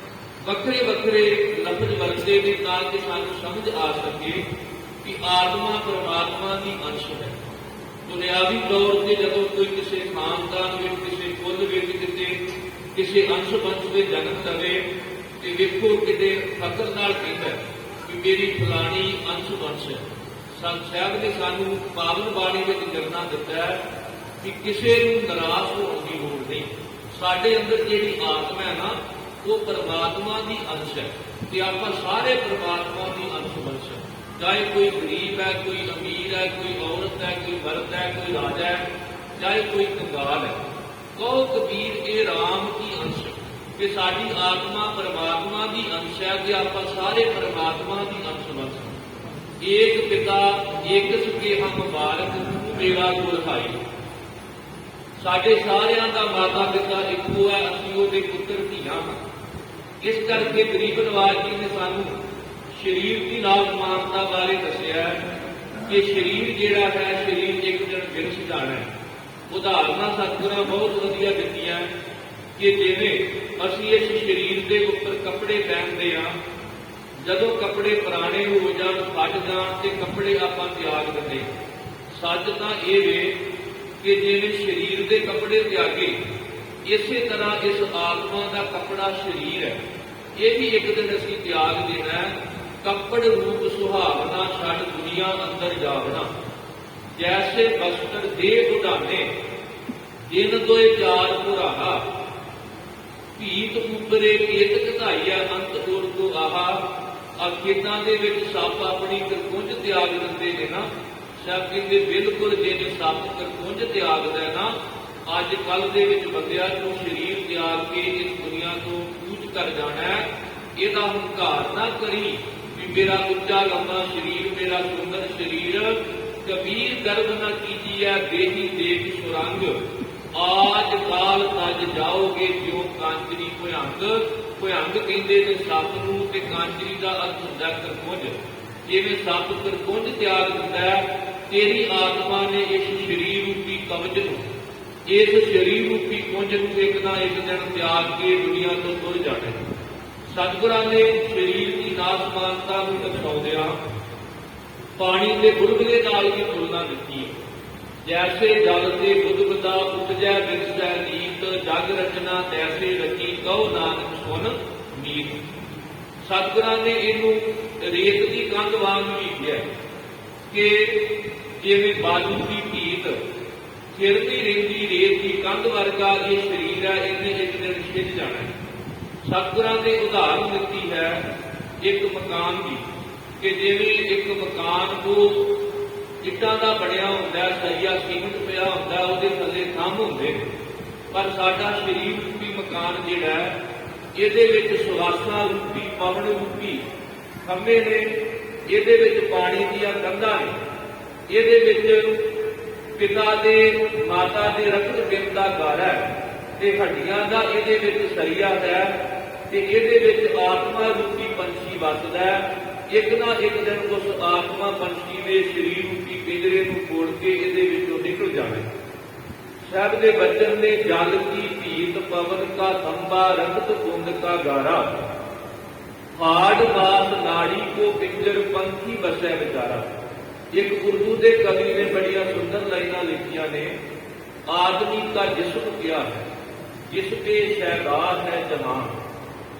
ਵੱਖਰੇ ਵੱਖਰੇ ਲਫ਼ਜ਼ ਵਰਤੇ ਨੇ ਤਾਂ ਕਿ ਸਾਨੂੰ ਸਮਝ ਆ ਸਕੇ ਕਿ ਆਤਮਾ ਪਰਮਾਤਮਾ ਦੀ ਅੰਸ਼ ਹੈ। ਦੁਨਿਆਵੀ ਤੌਰ ਤੇ ਜਦੋਂ ਕੋਈ ਕਿਸੇ ਖਾਨਦਾਨ ਵਿੱਚ, ਕਿਸੇ ਕੁਲ ਵਿੱਚ, ਕਿਸੇ ਅੰਸ਼ ਬੰਸ਼ ਦੇ ਜਨਮ ਲਵੇ ਤੇ ਵੇਖੋ ਕਿਤੇ ਫਖਰ ਨਾਲ ਕਹਿੰਦਾ ਕਿ ਮੇਰੀ ਫਲਾਣੀ ਅੰਸ਼ ਬੰਸ਼ ਹੈ। ਸੰਤ ਸਾਹਿਬ ਨੇ ਸਾਨੂੰ ਪਾਵਨ ਬਾਣੀ ਵਿੱਚ ਜਰਨਾ ਦਿੱਤਾ ਹੈ ਕਿ ਕਿਸੇ ਨੂੰ ਨਾਰਾਜ਼ ਹੋਣ ਦੀ ਲੋੜ ਨਹੀਂ। ਸਾਡੇ ਅੰਦਰ ਜਿਹੜੀ ਆਤਮਾ ਹੈ ਨਾ ਉਹ ਪਰਮਾਤਮਾ ਦੀ ਅੰਸ਼ ਹੈ ਤੇ ਆਪਾਂ ਸਾਰੇ ਪਰਮਾਤਮਾ ਦੀ ਅੰਸ਼ ਬੰਸ਼ ਹੈ। ਚਾਹੇ ਕੋਈ ਗਰੀਬ ਹੈ, ਕੋਈ ਅਮੀਰ ਹੈ, ਕੋਈ ਔਰਤ ਹੈ, ਕੋਈ ਮਰਦ ਹੈ, ਕੋਈ ਰਾਜਾ ਹੈ, ਚਾਹੇ ਕੋਈ ਕੰਗਾਲ ਹੈ। ਕਹੋ ਕਬੀਰ ਇਹ ਰਾਮ ਕੀ ਅੰਸ਼, ਕਿ ਸਾਡੀ ਆਤਮਾ ਪਰਮਾਤਮਾ ਦੀ ਅੰਸ਼ ਹੈ ਕਿ ਆਪਾਂ ਸਾਰੇ ਪਰਮਾਤਮਾ ਦੀ ਅੰਸ਼ ਬੰਸ਼। ਏਕ ਪਿਤਾ ਏਕ ਸੁਖੇ ਹਮ ਬਾਲਕ, ਤੂੰ ਮੇਰਾ ਗੁਰ ਭਾਈ। ਸਾਡੇ ਸਾਰਿਆਂ ਦਾ ਮਾਤਾ ਪਿਤਾ ਇੱਕੋ ਹੈ, ਅਸੀਂ ਉਹਦੇ ਪੁੱਤਰ ਧੀਆਂ ਹਾਂ। ਇਸ ਕਰਕੇ ਗਰੀਬ ਨਵਾਜ ਜੀ ਨੇ ਸਾਨੂੰ ਸਰੀਰ ਦੀ ਨਾਸਮਾਨਤਾ ਬਾਰੇ ਦੱਸਿਆ ਕਿ ਸਰੀਰ ਜਿਹੜਾ ਹੈ, ਸਰੀਰ ਇੱਕ ਦਿਨ ਵਿਰਸ ਜਾਣਾ ਹੈ। ਉਦਾਹਰਨਾਂ ਸਤਿਗੁਰਾਂ ਬਹੁਤ ਵਧੀਆ ਦਿੱਤੀਆਂ ਕਿ ਜਿਵੇਂ ਅਸੀਂ ਇਸ ਸਰੀਰ ਦੇ ਉੱਪਰ ਕੱਪੜੇ ਪਹਿਨਦੇ ਹਾਂ, ਜਦੋਂ ਕੱਪੜੇ ਪੁਰਾਣੇ ਹੋ ਜਾਣ, ਫਟ ਜਾਣ ਤੇ ਕੱਪੜੇ ਆਪਾਂ ਤਿਆਗ ਦਿੰਦੇ। ਸੱਚ ਤਾਂ ਇਹ ਵੇ ਕਿ ਜਿਵੇਂ ਸਰੀਰ ਦੇ ਕੱਪੜੇ ਤਿਆਗੇ, ਇਸੇ ਤਰ੍ਹਾਂ ਇਸ ਆਤਮਾ ਦਾ ਕੱਪੜਾ ਸਰੀਰ ਹੈ, ਇਹ ਵੀ ਇੱਕ ਦਿਨ ਅਸੀਂ ਤਿਆਗ ਦੇਣਾ ਹੈ। ਕੱਪੜ ਰੂਪ ਸੁਹਾਵਨਾ ਛੱਡ ਦੁਨੀਆ ਅੰਦਰ ਜਾਵਣਾ, ਜੈਸੇ ਬਸਤਰ ਦੇ ਉਡਾਨੇ ਜਿਨ ਦੋਏ ਚਾਰ ਪੁਰਾਹਾ, ਭੀਤ ਉਪਰੇ ਕੇਤ ਘਧਾਈਆ ਅੰਤ ਉਰ ਕੋ ਆਹਾ। ਆ ਖੇਤਾਂ ਦੇ ਵਿੱਚ ਸੱਪ ਆਪਣੀ ਕਰਕੁੰਝ ਤਿਆਗ ਦਿੰਦੇ ਨੇ ਨਾ, ਸਭ ਕਹਿੰਦੇ ਬਿਲਕੁਲ ਜੇ ਸੱਪ ਕਰਕੁੰਝ ਤਿਆਗਦਾ ਨਾ ਅੱਜ ਕੱਲ੍ਹ ਦੇ ਵਿੱਚ ਬੰਦਿਆਂ ਨੂੰ ਸਰੀਰ ਤਿਆਗ ਕੇ ਇਸ ਦੁਨੀਆ ਤੋਂ ਕੂਚ ਕਰ ਜਾਣਾ ਹੈ। ਇਹਦਾ ਹੰਕਾਰ ਨਾ ਕਰੀ ਵੀ ਮੇਰਾ ਉੱਚਾ ਲੰਮਾ ਸਰੀਰ, ਮੇਰਾ ਸੁੰਦਰ ਸਰੀਰ। ਕਬੀਰ ਗਰਭ ਨਾ ਕੀਜੀਐ ਦੇਹੀ ਦੇਖ ਸੁਰੰਗ, ਆਜ ਕਾਲ ਤਜ ਜਾਓਗੇ ਜਿਉ ਕਾਂਚਰੀ ਭੁਯੰਗ। ਭੁਯੰਗ ਕਹਿੰਦੇ ਨੇ ਸੱਪ ਨੂੰ, ਤੇ ਕਾਂਚਰੀ ਦਾ ਅਰਥ ਹੁੰਦਾ ਕਰਕੁੰਝ। ਜਿਵੇਂ ਸੱਪ ਕਰਕੁੰਝ ਤਿਆਗ ਦਿੰਦਾ, ਤੇਰੀ ਆਤਮਾ ਨੇ ਇਸ ਸਰੀਰ ਰੂਪੀ ਕਵਚ ਨੂੰ, ਇਸ ਸਰੀਰ ਰੂਪੀ ਕੁੰਝ ਨੂੰ ਇੱਕ ਨਾ ਇੱਕ ਦਿਨ ਤਿਆਗ ਕੇ ਦੁਨੀਆ ਤੋਂ ਤੁਰ ਜਾਣਾ। ਸਤਿਗੁਰਾਂ ਨੇ ਸਰੀਰ ਦੀ ਨਾਸਮਾਨਤਾ ਨੂੰ ਦਰਸਾਉਂਦਿਆਂ ਪਾਣੀ ਦੇ ਬੁਲਬੁਲੇ ਨਾਲ ਵੀ ਤੁਲਨਾ ਦਿੱਤੀ ਹੈ। ਜੈਸੇ ਜਲ ਤੇ ਬੁੱਧਬਦਾ ਉਪਜੈ ਬਿਰਸੈ ਨੀਤ, ਜਗ ਰਚਨਾ ਤੈਸੇ ਰਚੀ ਕਹੋ ਨਾਨਕ ਸੁਨ ਮੀਤ। ਸਤਿਗੁਰਾਂ ਨੇ ਇਹਨੂੰ ਰੇਤ ਦੀ ਕੰਧ ਵਾਂਗ ਵੀ ਕਿਹਾ ਕਿ ਜਿਵੇਂ ਬਾਜੂ ਦੀ ਭੀਤ ਖਿਰਦੀ ਰਹਿੰਦੀ ਰੇਤ ਦੀ ਕੰਧ ਵਰਗਾ ਇਹ ਸਰੀਰ ਹੈ, ਇਹਨੇ ਇੱਕ ਦਿਨ ਛਿੱਜ ਜਾਣਾ ਹੈ। ਸਤਿਗੁਰਾਂ ਨੇ ਉਦਾਹਰਨ ਦਿੱਤੀ ਹੈ ਇੱਕ ਮਕਾਨ ਦੀ, ਕਿ ਜਿਵੇਂ ਇੱਕ ਮਕਾਨ ਉਹ ਇੱਟਾਂ ਦਾ ਬਣਿਆ ਹੁੰਦਾ, ਸਰੀਆ ਸੀਮਿੰਟ ਪਿਆ ਹੁੰਦਾ, ਉਹਦੇ ਥੱਲੇ ਥੰਮ ਹੁੰਦੇ ਨੇ। ਪਰ ਸਾਡਾ ਸਰੀਰ ਰੂਪੀ ਮਕਾਨ ਜਿਹੜਾ ਹੈ, ਇਹਦੇ ਵਿੱਚ ਸੁਆਸਾਂ ਰੂਪੀ ਪਵਨ ਰੂਪੀ ਖੰਭੇ ਨੇ, ਇਹਦੇ ਵਿੱਚ ਪਾਣੀ ਦੀਆਂ ਕੰਧਾਂ ਨੇ, ਇਹਦੇ ਵਿੱਚ ਪਿਤਾ ਦੇ ਮਾਤਾ ਦੇ ਰਕਤ ਬਿੰਦ ਦਾ ਗਾਰਾ ਹੈ, ਤੇ ਹੱਡੀਆਂ ਦਾ ਇਹਦੇ ਵਿੱਚ ਸਰੀਆ ਹੈ, ਤੇ ਇਹਦੇ ਵਿੱਚ ਆਤਮਾ ਰੂਪੀ ਪੰਛੀ ਵੱਸਦਾ ਹੈ। ਇੱਕ ਨਾ ਇੱਕ ਦਿਨ ਉਸ ਆਤਮਾ ਪੰਛੀ ਦੇ ਸਰੀਰ ਰੂਪੀ ਪਿੰਜਰੇ ਨੂੰ ਤੋੜ ਕੇ ਇਹਦੇ ਵਿੱਚੋਂ ਨਿਕਲ ਜਾਵੇ। ਸਾਹਿਬ ਦੇ ਬਚਨ ਨੇ ਜਲ ਕੀ ਭੀਤ ਪਵਨ ਕਾ ਥੰਬਾ ਰਕਤ ਕੁੰਦ ਕਾ ਗਾਰਾ, ਹਾੜ ਮਾਸ ਨਾੜੀ ਕੋ ਪਿੰਜਰ ਪੰਖੀ ਬਸੈ ਵਿਚਾਰਾ। ਇੱਕ ਉਰਦੂ ਦੇ ਕਵੀ ਨੇ ਬੜੀਆਂ ਸੁੰਦਰ ਲਾਈਨਾਂ ਲਿਖੀਆਂ ਨੇ, ਆਦਮੀ ਦਾ ਜਿਸਮ ਕਿਆ ਹੈ ਜਿਸ ਤੇ ਸ਼ਹਿਦਾਰ ਹੈ ਜਹਾਨ।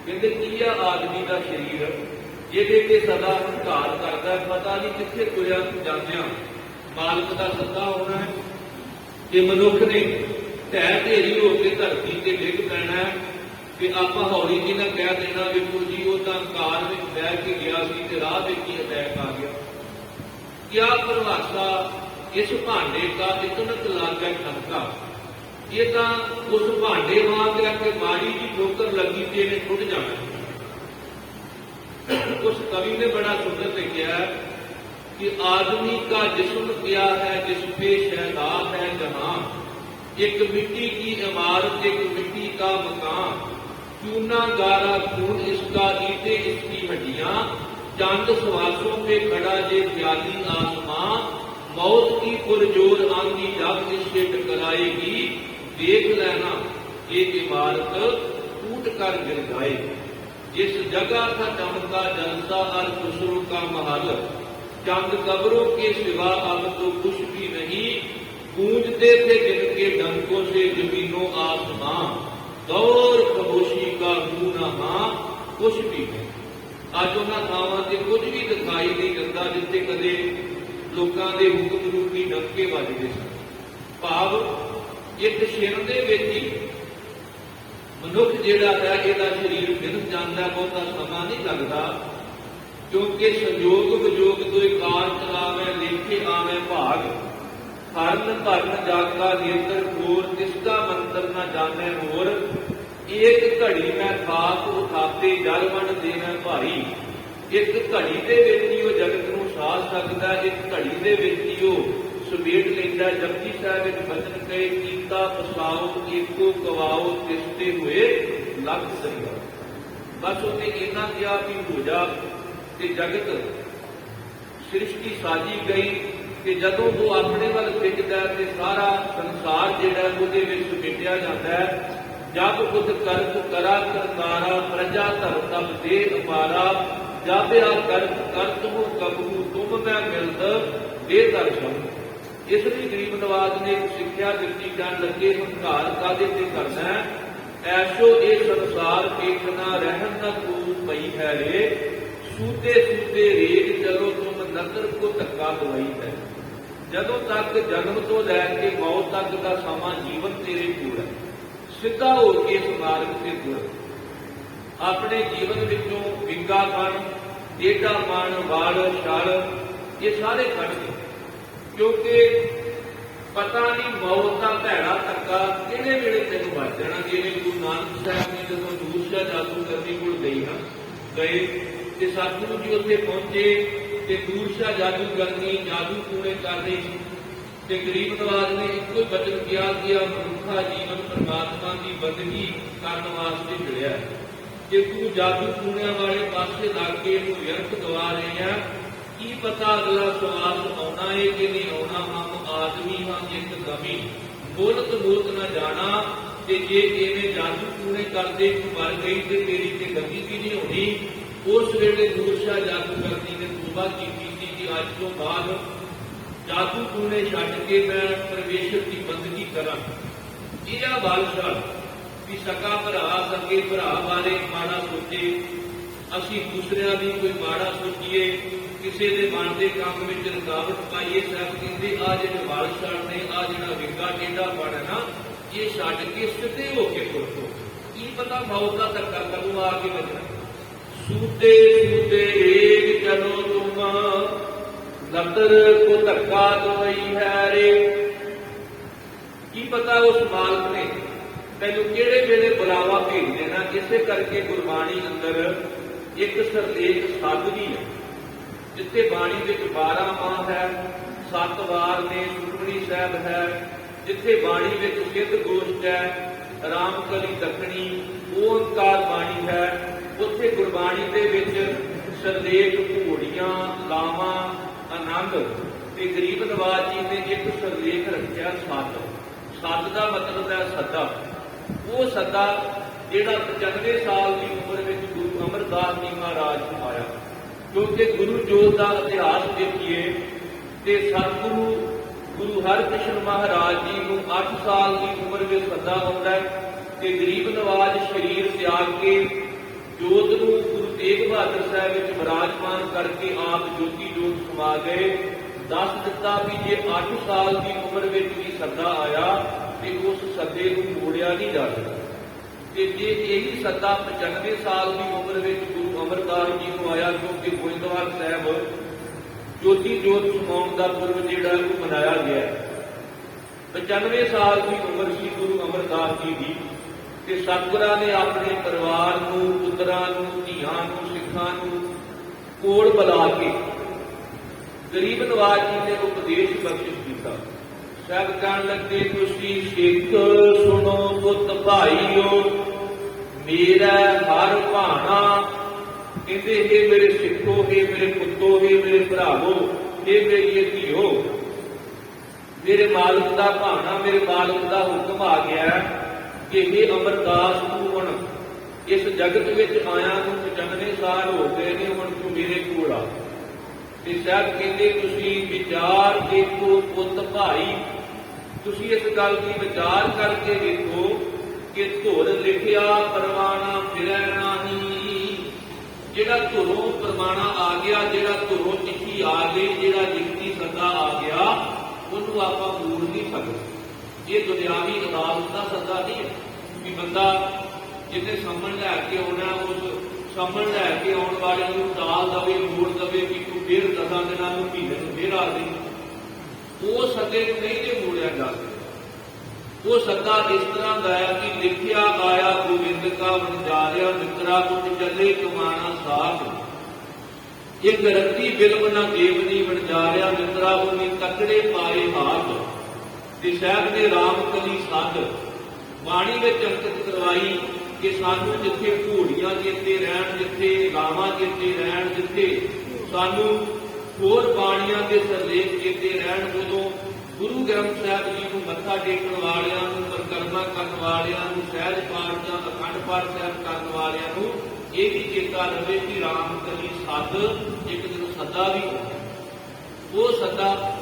ਕਹਿੰਦੇ ਕੀ ਆ ਆਦਮੀ ਦਾ ਸਰੀਰ, ਜਿਹਦੇ ਤੇ ਸਦਾ ਹੰਕਾਰ ਕਰਦਾ, ਪਤਾ ਨਹੀਂ ਕਿੱਥੇ ਤੁਰਿਆ ਜਾਂਦਿਆਂ ਮਾਲਕ ਦਾ ਸੱਦਾ ਹੋਣਾ ਹੈ। ਤੇ ਮਨੁੱਖ ਨੇ ਢਹਿ ਢੇਰੀ ਹੋ ਕੇ ਧਰਤੀ ਤੇ ਡਿੱਗ ਪੈਣਾ ਹੈ, ਕਿ ਆਪਾਂ ਹੌਲੀ ਜੀ ਨਾਲ ਕਹਿ ਦੇਣਾ ਵੇਖੋ ਜੀ ਉਹ ਤਾਂ ਹੰਕਾਰ ਵਿੱਚ ਬਹਿ ਕੇ ਗਿਆ ਸੀ ਤੇ ਰਾਹ ਵਿੱਚ ਹੀ ਅਟੈਕ ਆ ਗਿਆ। ਕਿਆ ਪਰਵਾਸਾ ਇਸ ਭਾਂਡੇ ਦਾ ਇਤਨਕ ਲਾਗੈ ਠਨਕਾ। ਇਹ ਤਾਂ ਉਸ ਭਾਂਡੇ ਵਾਂਗ ਹੈ ਕਿ ਮਾੜੀ ਜੀ ਠੋਕਰ ਲੱਗੀ ਤੇ ਇਹਨੇ ਟੁੱਟ ਜਾਣਾ। ਉਸ ਕਵੀ ਨੇ ਬੜਾ ਸੁੰਦਰ ਲਿਖਿਆ कि आदमी का जिस्म क्या है जिस पे शहनाज है जहां, एक मिट्टी की इमारत एक मिट्टी का मकान, चूना गारा खून इसका ईटे इसकी हड्डियां, चांद सुहासों पे खड़ा जे ख्याली आसमां, मौत की पुरजोर आंधी जब इससे टकराएगी, देख लेना एक इमारत टूट कर गिर जाए। जिस जगह था चमका जलसा और खुसरू का महल, चंद कब्रों के सिवा अब तो कुछ भी नहीं, गूंजते थे दिन के डंकों से जमीनों आसमां, दौर खामोशी का मुंह न हां कुछ भी नहीं। अज उन्हां थावां ते कुछ भी दिखाई नहीं दिंदा जिथे कदे लोकां दे हुक्म रूपी डंके वजदे सन। भाव एक छिन दे विच ही मनुख जिहड़ा है इहदा शरीर गिर जांदा, बहुता समा नहीं लगदा, क्योंकि संयोग वियोग दोए कार चलावे लेखे आवे भाग, हरन भरन जागा नेत्र ठोर, तिसका मंत्र न जाने होर, एक घड़ी मैं खाक उठाते जल वंड देना भारी। एक घड़ी दे विच ही वो जगत नूं साह सकदा, एक घड़ी दे विच ही वो सुमेट लैंदा। जपजी साहिब विच बचन कहे कीता पसाओ एको गवाओ तिसते हुए लख सरिया। बस उन्हें इन्ना किया भी हो जा कि जगत सृष्टि साजी गई कि जदों वो अपने वाल खिंचदा ते सारा संसार जिहड़ा उहदे विच समेटिया जाता है। जब खुद कर्त करा करतारा, प्रजा धर तब दे अपारा, जाबिया कर्त करत हो कबू तुम मैं मिलद दे दर्शन। इसलिए गरीब नवाज ने एक सिक्ख्या दित्ती जान लगे हंकार कादे ते करना है, ऐसो ये संसार देखना रहन न तू पई है रे, सूते सूते रेग चलो तुम नगर को धक्का दवाई है। जदों तक जन्म तो लैके मौत तक का समा जीवन तेरे कोल है, सीधा हो के इस मार्ग से तुर। अपने जीवन विचों विंगापन टेढ़ापन वाल छल ये सारे कट गए, क्योंकि ਪਤਾ ਨਹੀਂ ਮੌਤ ਦਾ ਭੈੜਾ ਧੱਕਾ ਕਿਹੜੇ ਵੇਲੇ ਤੈਨੂੰ ਵੱਜ ਜਾਣਾ। ਜਿਵੇਂ ਗੁਰੂ ਨਾਨਕ ਸਾਹਿਬ ਨੇ ਜਦੋਂ ਦੂਸਰਾ ਜਾਦੂਗਰਨੀ ਕੋਲ ਗਏ ਤੇ ਸਤਿਗੁਰੂ ਜੀ ਉੱਥੇ ਪਹੁੰਚੇ ਤੇ ਦੂਸਰਾ ਜਾਦੂਗਰਨੀ ਜਾਦੂ ਟੂਣੇ ਕਰ ਰਹੀ ਸੀ ਤੇ ਗਰੀਬ ਨਵਾਜ ਨੇ ਇੱਕੋ ਹੀ ਬਚਨ ਕਿਹਾ ਕਿ ਆ ਮਨੁੱਖਾ ਜੀਵਨ ਪਰਮਾਤਮਾ ਦੀ ਬੰਦਗੀ ਕਰਨ ਵਾਸਤੇ ਮਿਲਿਆ ਕਿ ਤੂੰ ਜਾਦੂ ਟੂਣਿਆਂ ਵਾਲੇ ਪਾਸੇ ਲੱਗ ਕੇ ਇਹਨੂੰ ਵਿਅਰਥ ਗਵਾ ਰਹੇ ਆ। ਕੀ ਪਤਾ ਅਗਲਾ ਸਵਾਸ ਆਉਣਾ ਹੈ ਕਿ ਨਹੀਂ ਆਉਣਾ। ਹਮ ਆਦਮੀ ਹਾਂ ਇੱਕ ਗਮੀ ਬੋਲਤ ਬੋਲਤ ਨਾ ਜਾਣਾ। ਤੇ ਜੇ ਇਵੇਂ ਜਾਦੂ ਟੂਣੇ ਕਰਦੇ ਤੂੰ ਮਰ ਗਈ ਤੇ ਤੇਰੀ ਤੇ ਗਤੀ ਵੀ ਨਹੀਂ ਹੋਣੀ। ਉਸ ਵੇਲੇ ਦੂਸਰਾ ਜਾਦੂਗਰਨੀ ਨੇ ਤੋਬਾ ਕੀਤੀ ਸੀ ਕਿ ਅੱਜ ਤੋਂ ਬਾਅਦ ਜਾਦੂ ਟੂਣੇ ਛੱਡ ਕੇ ਮੈਂ ਪਰਮੇਸ਼ਰ ਦੀ ਬੰਦਗੀ ਕਰਾਂ। ਇਹ ਆ ਬਾਦਸ਼ਾਹ ਵੀ ਸਕਾ ਭਰਾ ਸਕੇ ਭਰਾ ਬਾਰੇ ਮਾੜਾ ਸੋਚੇ, ਅਸੀਂ ਦੂਸਰਿਆਂ ਦੀ ਕੋਈ ਮਾੜਾ ਸੋਚੀਏ, ਕਿਸੇ ਦੇ ਬਣਦੇ ਕੰਮ ਵਿੱਚ ਰੁਕਾਵਟ ਪਾਈਏ। ਸਾਹਿਬ ਕਹਿੰਦੇ ਆ ਜਿਹੜੇ ਬਾਦਸ਼ਾਹ ਨੇ ਆ ਜਿਹੜਾ ਵਿੰਗਾ ਟੇਢਾ ਬਣ ਨਾ ਇਹ ਛੱਡ ਕੇ ਸਿੱਧੇ ਹੋ ਕੇ ਤੁਰੋ। ਕੀ ਪਤਾ ਮੌਤ ਦਾ ਧੱਕਾ ਕਦੋਂ ਆ ਕੇ ਵੱਜਣਾ। ਸੂਤੇ ਸੂਤੇ ਏਕ ਚਲੋ ਤੁਮ ਨਦਰ ਕੋ ਧੱਕਾ ਦੋਈ ਹੈ ਰੇ। ਕੀ ਪਤਾ ਉਸ ਮਾਲਕ ਨੇ ਤੈਨੂੰ ਕਿਹੜੇ ਵੇਲੇ ਬੁਲਾਵਾ ਭੇਜ ਦੇਣਾ। ਇਸੇ ਕਰਕੇ ਗੁਰਬਾਣੀ ਅੰਦਰ ਇੱਕ ਸਰਲੇਖ ਸੱਦ ਵੀ ਹੈ ਜਿੱਥੇ ਬਾਣੀ ਵਿੱਚ 12 ਮਾਹ ਹੈ, 7 ਵਾਰ ਨੇ, ਸੁਖਮਨੀ ਸਾਹਿਬ ਹੈ। ਜਿੱਥੇ ਬਾਣੀ ਵਿੱਚ ਸਿੱਧ ਗੋਸ਼ਟ ਹੈ, ਰਾਮਕਲੀ ਦੱਖਣੀ, ਓਂਕਾਰ ਬਾਣੀ ਹੈ। ਉੱਥੇ ਗੁਰਬਾਣੀ ਦੇ ਵਿੱਚ ਸਰਲੇਖ ਘੋੜੀਆਂ, ਲਾਵਾਂ, ਆਨੰਦ ਤੇ ਗਰੀਬ ਨਵਾਜ ਜੀ ਨੇ ਇੱਕ ਸਰਲੇਖ ਰੱਖਿਆ ਸੱਤ। ਸੱਤ ਦਾ ਮਤਲਬ ਹੈ ਸੱਦਾ। ਉਹ ਸੱਦਾ ਜਿਹੜਾ 95 ਸਾਲ ਦੀ ਉਮਰ ਵਿੱਚ ਗੁਰੂ ਅਮਰਦਾਸ ਜੀ ਮਹਾਰਾਜ ਨੂੰ ਆਇਆ। ਕਿਉਂਕਿ ਗੁਰੂ ਜੋਤ ਦਾ ਇਤਿਹਾਸ ਦੇਖੀਏ ਤੇ ਸਤਿਗੁਰੂ ਗੁਰੂ ਹਰਿਕ੍ਰਿਸ਼ਨ ਮਹਾਰਾਜ ਜੀ ਨੂੰ 8 ਸਾਲ ਦੀ ਉਮਰ ਵਿੱਚ ਸੱਦਾ ਆਉਂਦਾ ਹੈ ਤੇ ਗਰੀਬ ਨਵਾਜ ਸਰੀਰ ਤਿਆਗ ਕੇ ਜੋਤ ਨੂੰ ਗੁਰੂ ਤੇਗ ਬਹਾਦਰ ਸਾਹਿਬ ਵਿੱਚ ਵਿਰਾਜਮਾਨ ਕਰਕੇ ਆਪ ਜੋਤੀ ਜੋਤ ਸਮਾ ਗਏ। ਦੱਸ ਦਿੱਤਾ ਵੀ ਜੇ 8 ਸਾਲ ਦੀ ਉਮਰ ਵਿੱਚ ਵੀ ਸੱਦਾ ਆਇਆ ਤੇ ਉਸ ਸੱਦੇ ਨੂੰ ਮੋੜਿਆ ਨਹੀਂ ਜਾ ਸਕਦਾ। ਤੇ ਜੇ ਇਹੀ ਸੱਦਾ 95 ਸਾਲ ਦੀ ਉਮਰ ਵਿੱਚ ਗੁਰੂ ਅਮਰਦਾਸ ਜੀ ਨੂੰ ਆਇਆ, ਕਿਉਂਕਿ ਗੋਇੰਦਵਾਲ ਸਾਹਿਬ ਜੋਤੀ ਜੋਤ ਸਮਾਉਣ ਦਾ ਪੁਰਬ ਜਿਹੜਾ ਉਹ ਮਨਾਇਆ ਗਿਆ। 95 ਸਾਲ ਦੀ ਉਮਰ ਸੀ ਗੁਰੂ ਅਮਰਦਾਸ ਜੀ ਦੀ ਤੇ ਸਤਿਗੁਰਾਂ ਨੇ ਆਪਣੇ ਪਰਿਵਾਰ ਨੂੰ, ਪੁੱਤਰਾਂ ਨੂੰ, ਧੀਆਂ ਨੂੰ, ਸਿੱਖਾਂ ਨੂੰ ਕੋਲ ਬੁਲਾ ਕੇ ਗਰੀਬ ਨਵਾਜ ਜੀ ਨੇ ਉਪਦੇਸ਼ ਬਖਸ਼ਿਸ਼ ਕੀਤਾ। ਸਾਹਿਬ ਕਹਿਣ ਲੱਗੇ ਤੁਸੀਂ ਸਿੱਖ ਸੁਣੋ ਪੁੱਤ ਭਾਈਓ ਮੇਰਾ ਹਰ ਭਾਣਾ। ਕਹਿੰਦੇ ਇਹ ਮੇਰੇ ਸਿੱਖੋ, ਇਹ ਮੇਰੇ ਪੁੱਤੋ, ਇਹ ਮੇਰੇ ਭਰਾਵੋ, ਇਹ ਮੇਰੀ ਧੀਓ, ਮੇਰੇ ਮਾਲਕ ਦਾ ਭਾਣਾ, ਮੇਰੇ ਮਾਲਕ ਦਾ ਹੁਕਮ ਆ ਗਿਆ ਕਿ ਇਹ ਅਮਰਦਾਸ ਤੂੰ ਹੁਣ ਇਸ ਜਗਤ ਵਿੱਚ ਆਇਆ ਨੂੰ 95 ਸਾਲ ਹੋ ਗਏ ਨੇ, ਹੁਣ ਤੂੰ ਮੇਰੇ ਕੋਲ ਆ। ਤੇ ਸਾਹਿਬ ਕਹਿੰਦੇ ਤੁਸੀਂ ਵਿਚਾਰ ਦੇਖੋ ਪੁੱਤ ਭਾਈ, ਤੁਸੀਂ ਇਸ ਗੱਲ ਦੀ ਵਿਚਾਰ ਕਰਕੇ ਦੇਖੋ ਕਿ ਧੁਰ ਲਿਖਿਆ ਪਰਵਾਣਾ ਫਿਰੈ ਨਾਹੀ। ਜਿਹੜਾ ਧੁਰੋਂ ਪਰਵਾਣਾ ਆ ਗਿਆ, ਜਿਹੜਾ ਧੁਰੋਂ ਚਿੱਠੀ ਆ ਗਈ, ਜਿਹੜਾ ਲਿਖਤੀ ਸੱਦਾ ਆ ਗਿਆ, ਉਹਨੂੰ ਆਪਾਂ ਮੋੜ ਨਹੀਂ ਸਕਦੇ। ਇਹ ਦੁਨਿਆਵੀ ਅਦਾਲਤ ਦਾ ਸੱਦਾ ਨਹੀਂ ਹੈ ਵੀ ਬੰਦਾ ਜਿਹਨੇ ਸੰਮਣ ਲੈ ਕੇ ਆਉਣਾ ਉਸ ਸੰਮਣ ਲੈ ਕੇ ਆਉਣ ਵਾਲੇ ਨੂੰ ਟਾਲ ਦਵੇ, ਮੋੜ ਦਵੇ ਕਿ ਤੂੰ ਫਿਰ 10 ਦਿਨਾਂ ਨੂੰ, ਮਹੀਨੇ ਨੂੰ ਫਿਰ ਆ ਗਈ। ਉਹ ਸੱਦੇ ਨੂੰ ਨਹੀਂ ਜੇ ਮੋੜਿਆ ਜਾ ਸਕਦਾ। ਉਹ ਸੱਦਾ ਇਸ ਤਰ੍ਹਾਂ ਦਾ ਹੈ ਕਿ ਲਿਖਿਆ ਆਇਆ ਗੋਬਿੰਦ ਕਾ ਵਣਜਾਰਿਆ ਮਿੱਤਰਾ ਕੁਝ ਚੱਲੇ ਕਮਾਣਾ ਸਾਥ। ਇੱਕ ਰੱਤੀ ਬਿਲਬ ਨਾ ਦੇਵਨੀ ਵਣਜਾਰਿਆ ਮਿੱਤਰਾ ਉਹਨੇ ਤਕੜੇ ਪਾਏ ਹਾਥ। ਤੇ ਸਾਹਿਬ ਨੇ ਰਾਮਕਲੀ ਸੱਦ ਬਾਣੀ ਵਿੱਚ ਅੰਕਿਤ ਕਰਵਾਈ ਕਿ ਸਾਨੂੰ ਜਿੱਥੇ ਘੋੜੀਆਂ ਚੇਤੇ ਰਹਿਣ, ਜਿੱਥੇ ਲਾਵਾਂ ਚੇਤੇ ਰਹਿਣ, ਜਿੱਥੇ ਸਾਨੂੰ ਹੋਰ ਬਾਣੀਆਂ ਦੇ ਸਰਲੇਖ ਚੇਤੇ ਰਹਿਣ, ਉਦੋਂ ਗੁਰੂ ਗ੍ਰੰਥ ਸਾਹਿਬ ਜੀ ਨੂੰ ਮੱਥਾ ਟੇਕਣ ਵਾਲਿਆਂ ਨੂੰ, ਪਰਿਕਰਮਾ ਕਰਨ ਵਾਲਿਆਂ ਨੂੰ, ਸਹਿਜ ਪਾਠ ਜਾਂ ਅਖੰਡ ਪਾਠ ਸਾਹਿਬ ਕਰਨ ਵਾਲਿਆਂ ਨੂੰ ਇਹ ਵੀ ਚੇਤਾ ਰਹੇ ਕਿ ਰਾਮਕਲੀ ਸੱਦ ਇੱਕ ਦਿਨ ਸੱਦਾ ਵੀ ਹੋਇਆ। ਉਹ ਸੱਦਾ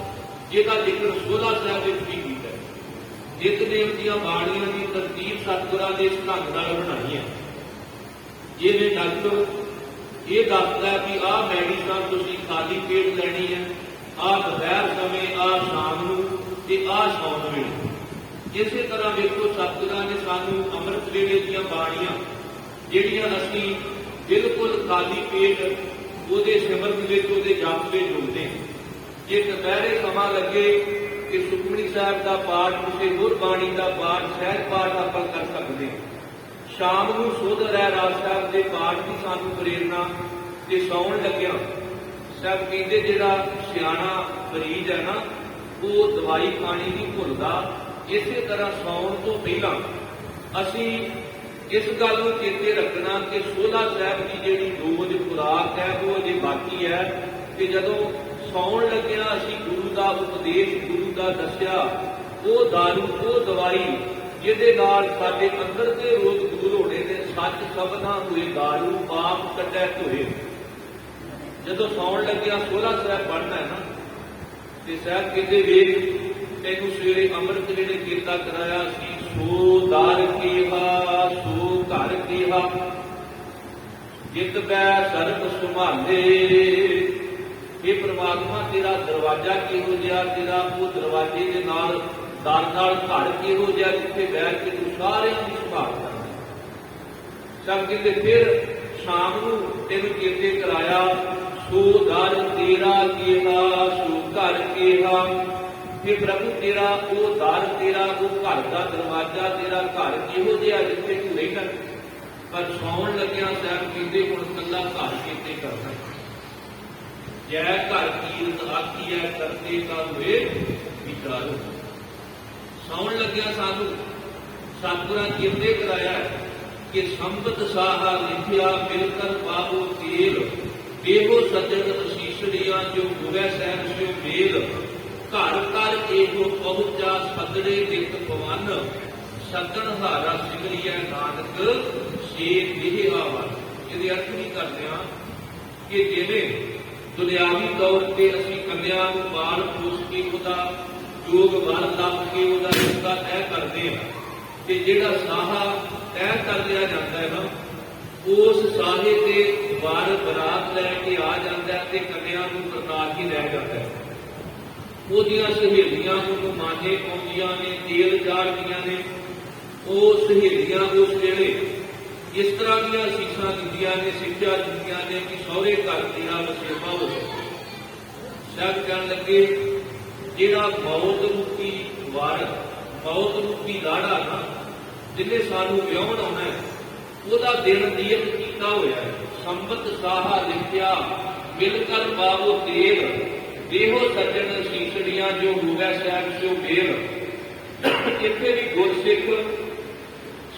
ਜਿਹਦਾ ਜ਼ਿਕਰ 16 ਸਾਹਿਬ ਵਿੱਚ ਵੀ ਕੀਤਾ। ਨਿਤਨੇਮ ਦੀਆਂ ਬਾਣੀਆਂ ਦੀ ਤਰਤੀਬ ਸਤਿਗੁਰਾਂ ਦੇ ਇਸ ਢੰਗ ਨਾਲ ਬਣਾਈ ਹੈ। ਜਿਵੇਂ ਡਾਕਟਰ ਇਹ ਦੱਸਦਾ ਕਿ ਆਹ ਮੈਡੀਸਨ ਤੁਸੀਂ ਖਾਲੀ ਪੇਟ ਲੈਣੀ ਹੈ, ਆਹ ਦੁਪਹਿਰ ਸਮੇਂ, ਆਹ ਸ਼ਾਮ ਨੂੰ ਤੇ ਆਹ ਸੌਣ ਵੇਲੇ। ਇਸੇ ਤਰ੍ਹਾਂ ਵੇਖੋ ਸਤਿਗੁਰਾਂ ਨੇ ਸਾਨੂੰ ਅੰਮ੍ਰਿਤ ਵੇਲੇ ਦੀਆਂ ਬਾਣੀਆਂ ਜਿਹੜੀਆਂ ਅਸੀਂ ਬਿਲਕੁਲ ਖਾਲੀ ਪੇਟ ਉਹਦੇ ਸਿਮਰਨ ਵਿੱਚ, ਉਹਦੇ ਜਪ ਵਿੱਚ ਜੁੜਦੇ। ਜੇ ਦੁਪਹਿਰੇ ਸਮਾਂ ਲੱਗੇ कि सुखमनी साहब का पाठ, किसी होर बाणी का पाठ, सहज पाठ आप कर सकते हैं। शाम को सुध रहरास साहब के पाठ की सानू प्रेरणा ते सौण लग्या साहब कहते जिहड़ा सियाणा मरीज है ना वो दवाई खानी नहीं भुलदा, इसे तरह सौण तो पहला असी इस गल को चेते रखना कि सोला साहब की जिहड़ी रोज खुराक है वो अजे बाकी है कि जदों सौण लग्या असी गुरु का उपदेश, गुरु का दस्या वो दारू, वो दवाई जिहदे नाल साडे अंदर के रोग दूर होने ने, सच सबना हुए दारू पाप कटै धोए। जदों सौण लग्या सोला साहब पढ़ना है ना ते साहब कहते वेख तैनूं सवेरे अमृत जिहड़े चेता कराया सी, सो दार केहा सो घर केहा जित बै सर्ब संभाले। ये परमात्मा तेरा दरवाजा किहो जिहा, तेरा वो दरवाजे के नाल दर नाल घर किहो जिहा जिथे बैठ के तू सारिਆਂ ਦੀ संभाल करना। सब कहते फिर शाम को तेन चेते कराया, सो दर तेरा केहा सो घर केहा। फिर प्रभु तेरा वो दर, तेरा वो घर का दरवाजा, तेरा घर किहो जिहा जिथे तू रहना। पर सौण लग्या साहब कहते हुण कल्ला घर चेते करना। जै घर कीरत आखी है करते का हुए विचारो। सौण लग्या सानू सतगुरां चेते कराया कि संबत साहा लिखिया मिलकर पावो तेल, बेहो सजन असीसड़िया जो हुए सहन स्यो मेल। घर कर एहो पहुंचा सदड़े नित पवन, सदन हारा सिमरिया नानक से देह आवन। ये अर्थ भी करते हैं कि जिवें दुनियावी तौर पर असी कन्या पाल पोस के उदा जोग वर लभ के उदा रिश्ता तय करते हैं कि जिहड़ा साहा तय कर लिया जाता है ना, उस साहे ते वर बरात लैके आ जाता है ते कन्या नूं प्रकाश ही रह जाता है। ਉਹਦੀਆਂ सहेलियां ਨੂੰ माने पाउंदियां ने, तेल चाढ़दियां ने। ਉਹ सहेलियां उस वेले इस तरह ਦੀਆਂ ਅਸੀਸਾਂ ਦਿੰਦੀਆਂ ਨੇ, ਸਿੱਖਿਆ ਦਿੰਦੀਆਂ ਨੇ कि ਸਹੁਰੇ ਘਰ ਤੇਰਾ ਵਸੇਬਾ ਹੋਵੇ। ਸਭ ਕਹਿਣ ਲੱਗੇ ਜਿਹੜਾ ਮੌਤ ਰੂਪੀ ਵਰ, ਮੌਤ ਰੂਪੀ ਲਾੜਾ ਨਾ ਜਿਹਨੇ ਸਾਨੂੰ ਵਿਆਹੁਣ ਆਉਣਾ ਹੈ, ਉਹਦਾ ਦਿਨ ਨਿਯਤ ਕੀਤਾ ਹੋਇਆ ਹੈ। ਸੰਬਤ ਸਾਹਾ ਲਿਖਿਆ ਮਿਲ ਕਰ ਪਾਵੋ ਤੇਲ, ਦੇਹੋ ਸੱਜਣ ਸੀਸੜੀਆਂ ਜੋ ਹੋਵੇ ਸਾਹਿਬ ਸਿਓ ਮੇਲ। ਇੱਥੇ ਵੀ ਗੁਰਸਿੱਖ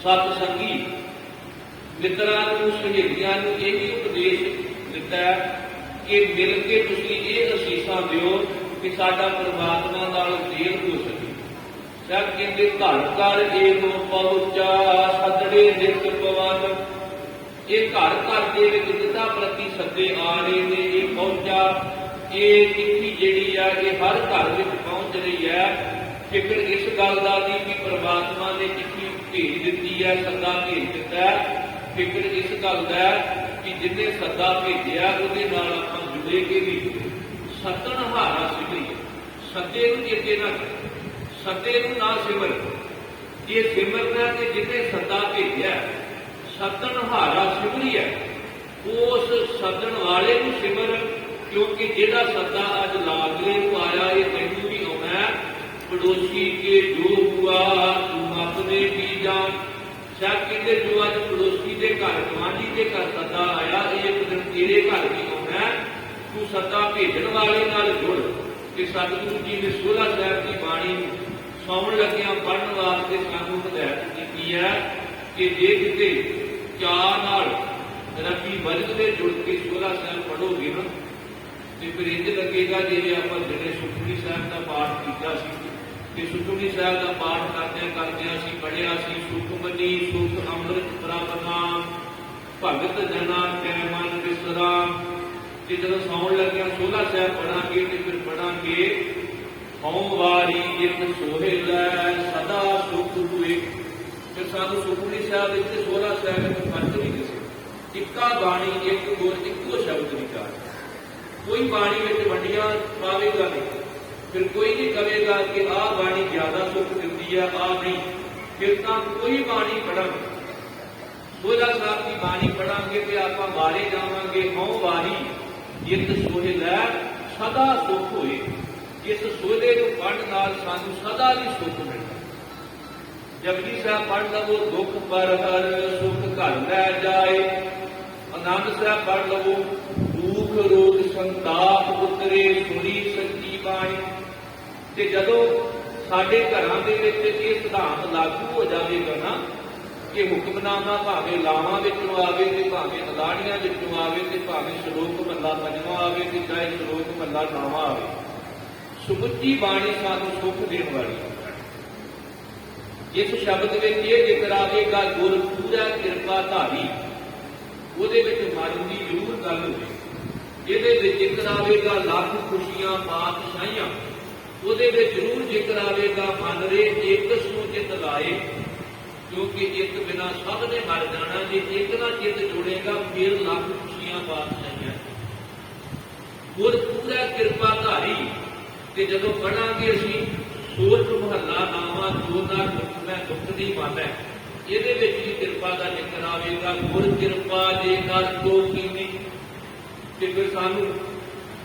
ਸਤ ਸੰਗੀ ਮਿੱਤਰਾਂ ਨੂੰ, ਸਹੇਲੀਆਂ ਨੂੰ ਇਹ ਵੀ ਉਪਦੇਸ਼ ਦਿੱਤਾ ਹੈ ਕਿ ਮਿਲ ਕੇ ਤੁਸੀਂ ਇਹ ਅਸੀਸਾਂ ਦਿਓ ਕਿ ਸਾਡਾ ਪਰਮਾਤਮਾ ਨਾਲ ਜੇਲ ਹੋ ਸਕੇ। ਸਭ ਕਹਿੰਦੇ ਘਰ ਘਰ ਇਹੋ ਪਹੁੰਚਾ ਸਦੜੇ ਨਿਤ ਪਵਨ। ਇਹ ਘਰ ਘਰ ਦੇ ਵਿੱਚ ਜਿੱਦਾਂ ਪ੍ਰਤੀ ਸੱਦੇ ਆ ਰਹੇ ਨੇ, ਇਹ ਪਹੁੰਚਾ, ਇਹ ਚਿੱਠੀ ਜਿਹੜੀ ਆ ਇਹ ਹਰ ਘਰ ਵਿੱਚ ਪਹੁੰਚ ਰਹੀ ਹੈ। ਫਿਕਰ ਇਸ ਗੱਲ ਦਾ ਨਹੀਂ ਕਿ ਪਰਮਾਤਮਾ ਨੇ ਚਿੱਠੀ ਭੇਜ ਦਿੱਤੀ ਹੈ, ਸੱਦਾ ਭੇਜ ਦਿੱਤਾ ਹੈ। ਫਿਕਰ ਇਸ ਗੱਲ ਦਾ ਕਿ ਜਿਹਨੇ ਸੱਦਾ ਭੇਜਿਆ ਉਹਦੇ ਨਾਲ ਆਪਾਂ ਜੁੜੇ ਕਿ ਵੀ ਸੱਤਣ ਹਾਰਾ ਸਿਮਰੀਏ। ਸੱਦੇ ਨੂੰ ਚੇਤੇ ਨਾ ਕਰ, ਸੱਦੇ ਨੂੰ ਨਾ ਸਿਮਰ। ਇਹ ਸਿਮਰਨਾ ਕਿ ਜਿਹਨੇ ਸੱਦਾ ਭੇਜਿਆ, ਸੱਤਣ ਹਾਰਾ ਸਿਮਰੀਏ। ਉਸ ਸੱਦਣ ਵਾਲੇ ਨੂੰ ਸਿਮਰ, ਕਿਉਂਕਿ ਜਿਹੜਾ ਸੱਦਾ ਅੱਜ ਲਾਗਲੇ ਨੂੰ ਆਇਆ ਇਹ ਤੈਨੂੰ ਵੀ ਆਉਣਾ ਹੈ। पड़ोसी के जो हुआ तुम अपने भी जान। शायद कहते जो अज पड़ोसी के घर, गुआढ़ी के घर सदा आया, एक दिन तेरे घर भी आना है। तू सदा भेजन वाले नाल जुड़। कि सतगुरु जी ने सोलह साहब की बाणी सौण लग्या पढ़न वास्ते सानू हिदायत की है कि जे किते चाह नाल रबी वर्ग में जुड़ के सोलह साहब पढ़ोगे ना तो फिर इंज लगेगा जिवें आपां जिहड़े सुखमनी साहब का पाठ कीता सी कि सुखमनी साहब का पाठ करदे असीं पढ़िया सी, सुखमनी सुख अमृत प्रभना भगत जना कै मन विसराम। कि जब सौण लग्या सोलह साहब पढ़ांगे तो फिर पढ़ांगे हौं वारी एक सोहेलै सदा सुख हुए। फिर सानू सुखमनी साहब इत्थे सोलह साहब में फर्क नहीं दिसे। इक्का बाणी एक गुर इक्को शब्द विचार, कोई बाणी में वंडियां पावेगा नहीं। फिर कोई नहीं कहेगा कि आ बाणी ज्यादा सुख दिंदी है, आ नहीं। फिर तो कोई बाणी पढ़ांगे, सोलह साहब की बाणी पढ़ांगे तो आप वारे जावांगे हौं वारी जित सोहेलै सदा सुख होए। इस सोहले को ਪੜ੍ਹਨ ਨਾਲ ਸਾਨੂੰ ਸਦਾ ਲਈ ਸੁੱਖ ਮਿਲਦਾ। ਜਪਜੀ ਸਾਹਿਬ ਪੜ੍ਹ ਲਵੋ ਦੁੱਖ ਪਰ ਹਰ ਸੁਖ ਘਰ ਲੈ ਜਾਏ। ਆਨੰਦ ਸਾਹਿਬ ਪੜ੍ਹ ਲਵੋ ਦੁੱਖ ਰੋਗ ਸੰਤਾਪ ਉਤਰੇ ਸੁਣੀ ਸੱਚੀ ਬਾਣੀ। ਤੇ ਜਦੋਂ ਸਾਡੇ ਘਰਾਂ ਦੇ ਵਿੱਚ ਇਹ ਸਿਧਾਂਤ ਲਾਗੂ ਹੋ ਜਾਵੇਗਾ ਨਾ ਕਿ ਹੁਕਮਨਾਮਾ ਭਾਵੇਂ ਲਾਵਾਂ ਵਿੱਚੋਂ ਆਵੇ ਤੇ ਭਾਵੇਂ ਅਲਾੜੀਆਂ ਵਿੱਚੋਂ ਆਵੇ ਤੇ ਭਾਵੇਂ ਸ਼ਲੋਕ ਮਹੱਲਾ ਪੰਜਵਾਂ ਆਵੇ ਤੇ ਚਾਹੇ ਸ਼ਲੋਕ ਮਹੱਲਾ ਨਾਵਾਂ ਆਵੇ, ਸਮੁੱਚੀ ਬਾਣੀ ਸਾਨੂੰ ਸੁੱਖ ਦੇਣ ਵਾਲੀ ਹੈ। ਇਸ ਸ਼ਬਦ ਵਿੱਚ ਇਹ ਜ਼ਿਕਰ ਆਵੇਗਾ ਗੁਰ ਪੂਰਾ ਕਿਰਪਾ ਧਾਰੀ, ਉਹਦੇ ਵਿੱਚ ਮਨ ਦੀ ਜ਼ਰੂਰ ਗੱਲ ਹੋਵੇ। ਇਹਦੇ ਵਿੱਚ ਜ਼ਿਕਰ ਆਵੇਗਾ ਲੱਖ ਖੁਸ਼ੀਆਂ ਪਾਤਸ਼ਾਹੀਆਂ, ਉਹਦੇ ਵਿੱਚ ਜ਼ਰੂਰ ਜ਼ਿਕਰ ਆਵੇਗਾ ਮਨ ਰੇ ਇੱਕ ਸੋ ਚਿਤ ਲਾਏ, ਕਿਉਂਕਿ ਇੱਕ ਬਿਨਾਂ ਸਭ ਨੇ ਮਰ ਜਾਣਾ। ਜੇ ਇੱਕ ਨਾਲ ਚਿੱਤ ਜੁੜੇਗਾ ਫਿਰ ਲੱਖ ਖੁਸ਼ੀਆਂ ਪਾਤਸ਼ਾਹੀਆਂ। ਗੁਰ ਪੂਰਾ ਕਿਰਪਾ ਧਾਰੀ। ਤੇ ਜਦੋਂ ਪੜਾਂਗੇ ਅਸੀਂ ਸੋਰਠ ਮਹੱਲਾ ਨਾਵਾਂ ਜੋ ਨਾ ਦੁੱਖ ਮੈਂ ਦੁੱਖ ਨਹੀਂ ਮਾਨੈ, ਇਹਦੇ ਵਿੱਚ ਵੀ ਕਿਰਪਾ ਦਾ ਜ਼ਿਕਰ ਆਵੇਗਾ। ਗੁਰ ਕਿਰਪਾ ਜੇ ਕਰ ਤੋ ਕੀਨੀ। ਤੇ ਫਿਰ ਸਾਨੂੰ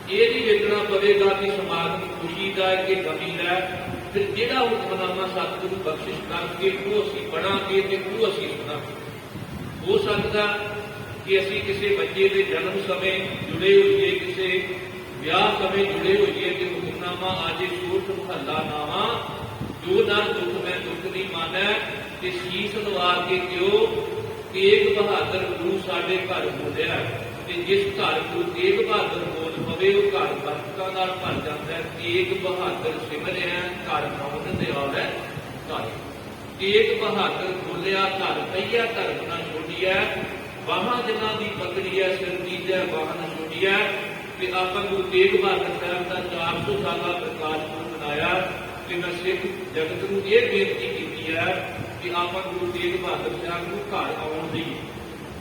ਇਹ ਨਹੀਂ ਵੇਖਣਾ ਪਵੇਗਾ ਕਿ ਸਮਾਗਮ ਖੁਸ਼ੀ ਦਾ ਹੈ ਕਿ ਗਮੀ ਦਾ ਹੈ। ਫਿਰ ਜਿਹੜਾ ਹੁਕਮਨਾਮਾ ਸਤਿਗੁਰੂ ਬਖਸ਼ਿਸ਼ ਕਰਕੇ ਉਹ ਅਸੀਂ ਪੜਾਂਗੇ ਤੇ ਉਹ ਅਸੀਂ ਸੁਣਾਂਗੇ। ਹੋ ਸਕਦਾ ਕਿ ਅਸੀਂ ਕਿਸੇ ਬੱਚੇ ਦੇ ਜਨਮ ਸਮੇਂ ਜੁੜੇ ਹੋਈਏ, ਕਿਸੇ ਵਿਆਹ ਸਮੇਂ ਜੁੜੇ ਹੋਈਏ ਤੇ ਹੁਕਮਨਾਮਾ ਆਜੇ ਸੋਰਠ ਮਹੱਲਾ ਨਾਵਾਂ ਜੋ ਨਰ ਦੁੱਖ ਮੈਂ ਦੁੱਖ ਨਹੀਂ ਮਾਨੈ। ਤੇ ਸੀਸ ਨਵਾ ਕੇ ਕਿਉ ਤੇਗ ਬਹਾਦਰ ਗੁਰੂ ਸਾਡੇ ਘਰ ਬੋਲਿਆ। ਤੇ ਜਿਸ ਘਰ ਗੁਰੂ ਤੇਗ ਬਹਾਦਰ ਬੋਲ ਪਵੇ ਉਹ ਘਰ ਬਰਕਤਾਂ ਨਾਲ ਭਰ ਜਾਂਦਾ ਹੈ। ਤੇਗ ਬਹਾਦਰ ਸਿਮਰਿਆ ਘਰ ਪਾਉਣ ਦੇ ਆਵੈ ਘਰ। ਤੇਗ ਬਹਾਦਰ ਬੋਲਿਆ ਘਰ ਪਈਆ ਧਰਮ ਨਾ ਛੋੜੀਐ। ਬਾਹਾਂ ਜਿਨ੍ਹਾਂ ਦੀ ਪਕੜੀਐ ਸਿਰ ਦੀਜੈ ਬਾਹਾਂ ਨਾ ਛੋੜੀਐ। ਤੇ ਆਪਾਂ ਗੁਰੂ ਤੇਗ ਬਹਾਦਰ ਸਾਹਿਬ ਦਾ 400 ਸਾਲਾ ਪ੍ਰਕਾਸ਼ ਪੁਰਬ ਮਨਾਇਆ। ਤੇ ਮੈਂ ਸਿੱਖ ਜਗਤ ਨੂੰ ਇਹ ਬੇਨਤੀ ਕੀਤੀ ਹੈ ਕਿ ਆਪਾਂ ਗੁਰੂ ਤੇਗ ਬਹਾਦਰ ਸਾਹਿਬ ਨੂੰ ਘਰ ਆਉਣ ਦੀ,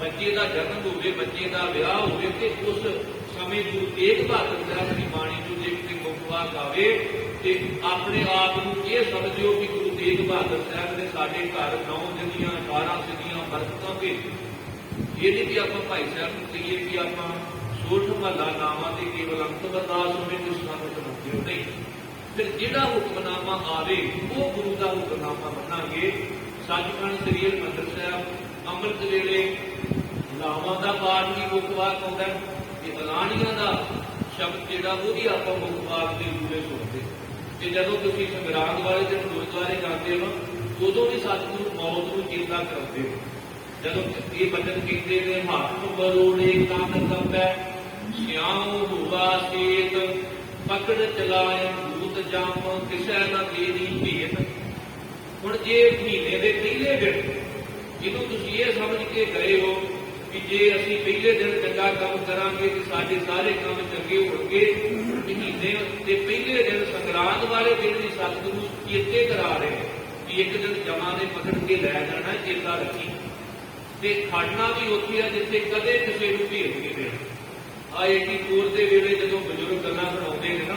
ਬੱਚੇ ਦਾ ਜਨਮ ਹੋਵੇ, ਬੱਚੇ ਦਾ ਵਿਆਹ ਹੋਵੇ ਤੇ ਉਸ ਸਮੇਂ ਗੁਰੂ ਤੇਗ ਬਹਾਦਰ ਸਾਹਿਬ ਦੀ ਬਾਣੀ ਨੂੰ ਦੇਖ ਕੇ ਮੁਖਵਾਕ ਆਵੇ ਤੇ ਆਪਣੇ ਆਪ ਨੂੰ ਇਹ ਸਮਝਿਓ ਕਿ ਗੁਰੂ ਤੇਗ ਬਹਾਦਰ ਸਾਹਿਬ ਨੇ ਸਾਡੇ ਘਰ 9 ਦਿਨੀਆਂ 18 ਸਦੀਆਂ ਬਰਕਤਾਂ ਭੇਜੀਆਂ। ਇਹ ਨਹੀਂ ਕਿ ਆਪਾਂ ਭਾਈ ਸਾਹਿਬ ਨੂੰ ਕਹੀਏ ਕਿ ਆਪਾਂ ਸੋਰਠ ਮਹੱਲਾ ਨਾਵਾਂ ਤੇ ਕੇਵਲ ਅੰਤ ਬਰਦਾਸ ਹੋਵੇ ਤੇ ਸਾਨੂੰ ਸੁਣਾਉਂਦੇ ਹੋ, ਨਹੀਂ। ਫਿਰ ਜਿਹੜਾ ਹੁਕਮਨਾਮਾ ਆਵੇ ਉਹ ਗੁਰੂ ਦਾ ਹੁਕਮਨਾਮਾ ਮੰਨਾਂਗੇ। ਸੱਚਖੰਡ ਸ੍ਰੀ ਹਰਿਮੰਦਰ ਸਾਹਿਬ ਅੰਮ੍ਰਿਤ ਵੇਲੇ ਲਾਵਾਂ ਦਾ ਪਾਠ ਵੀ ਮੁਖਵਾਕ ਆਉਂਦਾ ਤੇ ਅਲਾਣੀਆਂ ਦਾ ਸ਼ਬਦ ਜਿਹੜਾ ਉਹਦੀ ਆਪਾਂ ਮੁਖਵਾਕ ਦੇ ਰੂਪ ਵਿੱਚ ਸੁਣਦੇ। ਤੇ ਜਦੋਂ ਤੁਸੀਂ ਸੰਗਰਾਂਦ ਵਾਲੇ ਦਿਨ ਗੁਰਦੁਆਰੇ ਜਾਂਦੇ ਹੋ ਉਦੋਂ ਵੀ ਸਤਿਗੁਰੂ ਮੌਤ ਨੂੰ ਚੇਤਾ ਕਰਾਉਂਦੇ ਹੋ। ਜਦੋਂ ਇਹ ਬਚਨ ਕਹਿੰਦੇ ਨੇ ਹੱਥ ਬਰੋੜੇ ਕੰਨ ਕੰਬੈ ਸਿਆਉ ਹੋਵਾ ਸੇਤ ਪਕੜ ਚਲਾਏ ਭੂਤ ਜੰਮ ਕਿਸੈ ਨਾ ਤੇਰੀ ਭੇਤ। ਹੁਣ ਜੇ ਮਹੀਨੇ ਦੇ ਪਹਿਲੇ ਦਿਨ ਜਿਹਨੂੰ ਤੁਸੀਂ ਇਹ ਸਮਝ ਕੇ ਗਏ ਹੋ ਕਿ ਜੇ ਅਸੀਂ ਪਹਿਲੇ ਦਿਨ ਚੰਗਾ ਕੰਮ ਕਰਾਂਗੇ ਤੇ ਸਾਡੇ ਸਾਰੇ ਕੰਮ ਚੰਗੇ ਹੋਣਗੇ, ਮਹੀਨੇ ਦੇ ਪਹਿਲੇ ਦਿਨ ਸੰਗਰਾਂਦ ਵਾਲੇ ਦਿਨ ਵੀ ਸਤਿਗੁਰੂ ਚੇਤੇ ਕਰਾ ਰਹੇ ਕਿ ਇੱਕ ਦਿਨ ਜਮਾਂ ਨੇ ਪਕੜ ਕੇ ਲੈ ਜਾਣਾ, ਚੇਤਾ ਰੱਖੀ। ਤੇ ਖੜਨਾ ਵੀ ਉੱਥੇ ਆ ਜਿੱਥੇ ਕਦੇ ਕਿਸੇ ਨੂੰ ਭੇਜ ਨਹੀਂ ਦੇਣਾ। ਆ 84 ਦੇ ਵੇਲੇ ਜਦੋਂ ਬਜ਼ੁਰਗ ਗੱਲਾਂ ਬਣਾਉਂਦੇ ਨੇ ਨਾ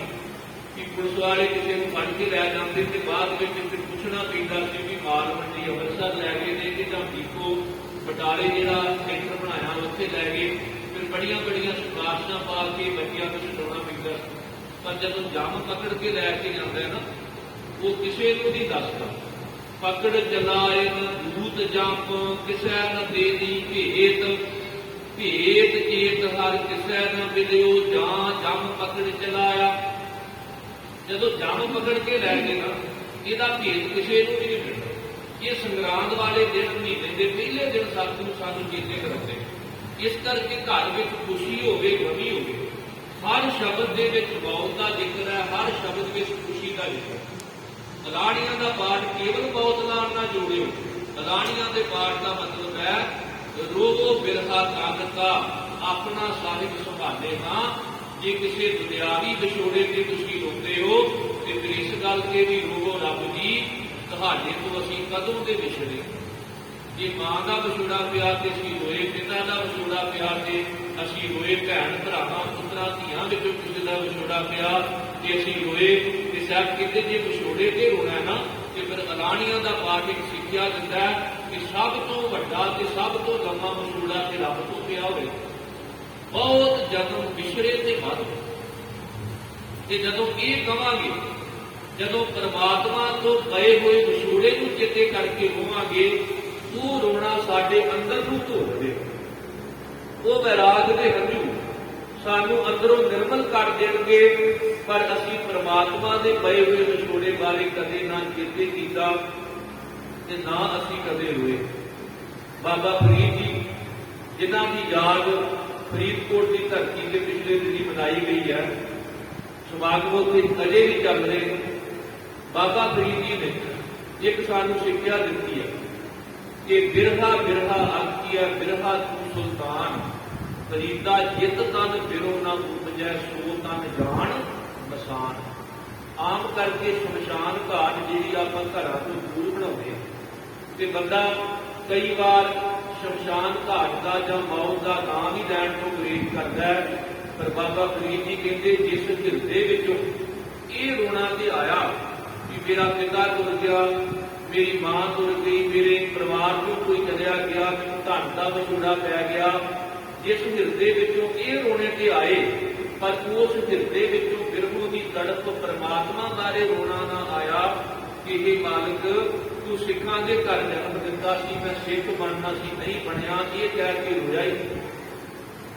ਕਿ ਪੁਲਿਸ ਵਾਲੇ ਕਿਸੇ ਨੂੰ ਫੜ ਕੇ ਲੈ ਜਾਂਦੇ ਤੇ ਬਾਅਦ ਵਿੱਚ ਫਿਰ ਪੁੱਛਣਾ ਪੈਂਦਾ ਸੀ ਵੀ ਮਾਲ ਮੰਡੀ ਅੰਮ੍ਰਿਤਸਰ ਲੈ ਗਏ ਨੇ ਕਿ ਜਾਂ ਦੀਪੋ ਬਟਾਲੇ ਜਿਹੜਾ ਸੈਂਟਰ ਬਣਾਇਆ ਉੱਥੇ ਲੈ ਗਏ। ਫਿਰ ਬੜੀਆਂ ਬੜੀਆਂ ਸਿਫਾਰਸ਼ਾਂ ਪਾ ਕੇ ਬੱਚਿਆਂ ਨੂੰ ਛਡਾਉਣਾ ਪੈਂਦਾ। ਪਰ ਜਦੋਂ ਜੰਮ ਪਕੜ ਕੇ ਲੈ ਕੇ ਜਾਂਦਾ ਨਾ ਉਹ ਕਿਸੇ ਨੂੰ ਨਹੀਂ ਦੱਸਦਾ। ਪਕੜ ਚਲਾਏ ਭੂਤ ਜੰਮ ਕਿਸੈ ਨ ਦੇਦੀ ਭੇਤ ਭੇਤ ਚੇਤ ਹਰ ਕਿਸੈ ਨ ਮਿਲਿਓ ਜਾਂ ਜੰਮ ਪਕੜ ਚਲਾਇਆ। ਜਦੋਂ ਜੰਮ ਪਕੜ ਕੇ ਲੈ ਗਏ ਨਾ ਇਹਦਾ ਭੇਤ ਕਿਸੇ ਨੂੰ ਵੀ ਨਹੀਂ ਮਿਲਦਾ। ਇਹ ਸੰਗਰਾਂਦ ਵਾਲੇ ਦਿਨ ਮਹੀਨੇ ਦੇ ਪਹਿਲੇ ਦਿਨ ਸਤਿਗੁਰੂ ਸਾਨੂੰ ਚੇਤੇ ਕਰਾਉਂਦੇ। ਇਸ ਕਰਕੇ ਘਰ ਵਿੱਚ ਖੁਸ਼ੀ ਹੋਵੇ ਗਮੀ ਹੋਵੇ, ਹਰ ਸ਼ਬਦ ਦੇ ਵਿੱਚ ਮੌਤ ਦਾ ਜ਼ਿਕਰ ਹੈ, ਹਰ ਸ਼ਬਦ ਵਿੱਚ ਖੁਸ਼ੀ ਦਾ ਜ਼ਿਕਰ ਹੈ। ਅਲਾਣੀਆਂ ਦਾ ਪਾਠ ਕੇਵਲ ਮੌਤ ਨਾਲ ਨਾ ਜੋੜਿਓ। ਅਲਾਣੀਆਂ ਦੇ ਪਾਠ ਦਾ ਮਤਲਬ ਹੈ ਰੋਵੋ ਬਿਰਹਾ ਕਾਗਤਾ ਆਪਣਾ ਸਾਹਿਬ ਸੰਭਾਲੇ ਹਾਂ। ਜੇ ਕਿਸੇ ਦੁਨਿਆਵੀ ਵਿਛੋੜੇ ਤੇ ਤੁਸੀਂ ਰੋਂਦੇ ਹੋ ਤੇ ਫਿਰ ਇਸ ਗੱਲ ਤੇ ਵੀ ਰੋਵੋ ਰੱਬ ਜੀ ਤੁਹਾਡੇ ਤੋਂ ਅਸੀਂ ਕਦੋਂ ਦੇ ਵਿਛੜੇ। ਜੇ ਮਾਂ ਦਾ ਵਿਛੋੜਾ ਪਿਆ ਤੇ ਅਸੀਂ ਰੋਏ, ਪਿਤਾ ਦਾ ਵਿਛੋੜਾ ਪਿਆ ਤੇ ਅਸੀਂ ਰੋਏ, ਭੈਣ ਭਰਾਵਾਂ ਪੁੱਤਰਾਂ ਧੀਆਂ ਵਿੱਚੋਂ ਕਿਸੇ ਦਾ ਵਿਛੋੜਾ ਪਿਆ ਤੇ ਅਸੀਂ ਰੋਏ। ਤੇ ਸਾਹਿਬ ਕਹਿੰਦੇ ਜੇ ਵਿਛੋੜੇ ਤੇ ਰੋਣਾ ਨਾ ਤੇ ਫਿਰ ਅਲਾਣੀਆਂ ਦਾ ਪਾਠ ਇੱਕ ਸਿੱਖਿਆ ਦਿੰਦਾ ਕਿ ਸਭ ਤੋਂ ਵੱਡਾ ਤੇ ਸਭ ਤੋਂ ਲੰਮਾ ਵਿਛੋੜਾ ਤੇ ਰੱਬ ਤੋਂ ਪਿਆ ਹੋਵੇ। ਬਹੁਤ ਜਨਮ ਵਿਛੜੇ ਤੇ ਵੱਧ। ਤੇ ਜਦੋਂ ਇਹ ਕਵਾਂਗੇ ਜਦੋਂ ਪਰਮਾਤਮਾ ਤੋਂ ਪਏ ਹੋਏ ਵਿਛੋੜੇ ਨੂੰ ਚੇਤੇ ਕਰਕੇ ਰੋਵਾਂਗੇ, ਉਹ ਰੋਣਾ ਸਾਡੇ ਅੰਦਰ ਨੂੰ ਧੋ ਦੇਵੇ। ਉਹ ਵੈਰਾਗ ਦੇ ਹੰਝੂ ਸਾਨੂੰ ਅੰਦਰੋਂ ਨਿਰਮਲ ਕਰ ਦੇਣਗੇ, ਪਰ ਅਸੀਂ ਪਰਮਾਤਮਾ ਦੇ ਪਏ ਹੋਏ ਵਿਛੋੜੇ ਬਾਰੇ ਕਦੇ ਨਾ ਚੇਤੇ ਕੀਤਾ ਤੇ ਨਾ ਅਸੀਂ ਕਦੇ ਰੋਏ। ਬਾਬਾ ਫਰੀਦ ਜੀ, ਜਿਨ੍ਹਾਂ ਦੀ ਯਾਦ ਫਰੀਦਕੋਟ ਦੀ ਧਰਤੀ ਤੇ ਪਿਛਲੇ ਦਿਨੀ ਮਨਾਈ ਗਈ ਹੈ, ਸਮਾਗਮ ਉੱਥੇ ਅਜੇ ਵੀ ਚੱਲ ਰਹੇ ਨੇ। ਬਾਬਾ ਫਰੀਦ ਜੀ ਨੇ ਇੱਕ ਸਾਨੂੰ ਸਿੱਖਿਆ ਦਿੱਤੀ ਹੈ ਕਿ ਬਿਰਹਾ ਬਿਰਹਾ ਆਖੀਐ ਬਿਰਹਾ ਤੂੰ ਸੁਲਤਾਨ, ਫਰੀਦਾ ਜਿਤ ਤਨ ਬਿਰੋ ਨਾ ਉਪਜੈ ਸੋ ਤਨ ਜਾਣ ਮਸਾਨ। ਆਮ ਕਰਕੇ ਸ਼ਮਸ਼ਾਨ ਘਾਟ ਜਿਹੜੀ ਆਪਾਂ ਘਰਾਂ ਤੋਂ ਦੂਰ ਬਣਾਉਂਦੇ ਹਾਂ, ਤੇ ਬੰਦਾ ਕਈ ਵਾਰ ਸ਼ਮਸ਼ਾਨ ਘਾਟ ਦਾ ਜਾਂ ਮੌਤ ਦਾ ਨਾਮ ਹੀ ਲੈਣ ਤੋਂ ਗੁਰੇਜ਼ ਕਰਦਾ ਹੈ। ਪਰ ਬਾਬਾ ਫਰੀਦ ਜੀ ਕਹਿੰਦੇ, ਜਿਸ ਹਿਰਦੇ ਵਿੱਚੋਂ ਇਹ ਰੋਣਾ ਤੇ ਆਇਆ ਕਿ ਮੇਰਾ ਪਿਤਾ ਤੁਰ ਗਿਆ, ਮੇਰੀ ਮਾਂ ਤੁਰ ਗਈ, ਮੇਰੇ ਪਰਿਵਾਰ ਨੂੰ ਕੋਈ ਚਲਿਆ ਗਿਆ, ਮੈਨੂੰ ਧਨ ਦਾ ਵਿਛੋੜਾ ਪੈ ਗਿਆ, ਜਿਸ ਹਿਰਦੇ ਵਿੱਚੋਂ ਇਹ ਰੋਣੇ ਤੇ ਆਏ, ਪਰ ਉਸ ਹਿਰਦੇ ਵਿੱਚੋਂ ਬਿਰਹੋਂ ਦੀ ਤੜਪ ਪਰਮਾਤਮਾ ਬਾਰੇ ਰੋਣਾ ਨਾ ਆਇਆ ਕਿ ਇਹ ਮਾਲਕ ਤੂੰ ਸਿੱਖਾਂ ਦੇ ਘਰ ਜਨਮ ਦਿੱਤਾ ਸੀ, ਮੈਂ ਸਿੱਖ ਬਣਨਾ ਸੀ, ਨਹੀਂ ਬਣਿਆ, ਇਹ ਕਹਿ ਕੇ ਰੋਇਆ ਹੀ।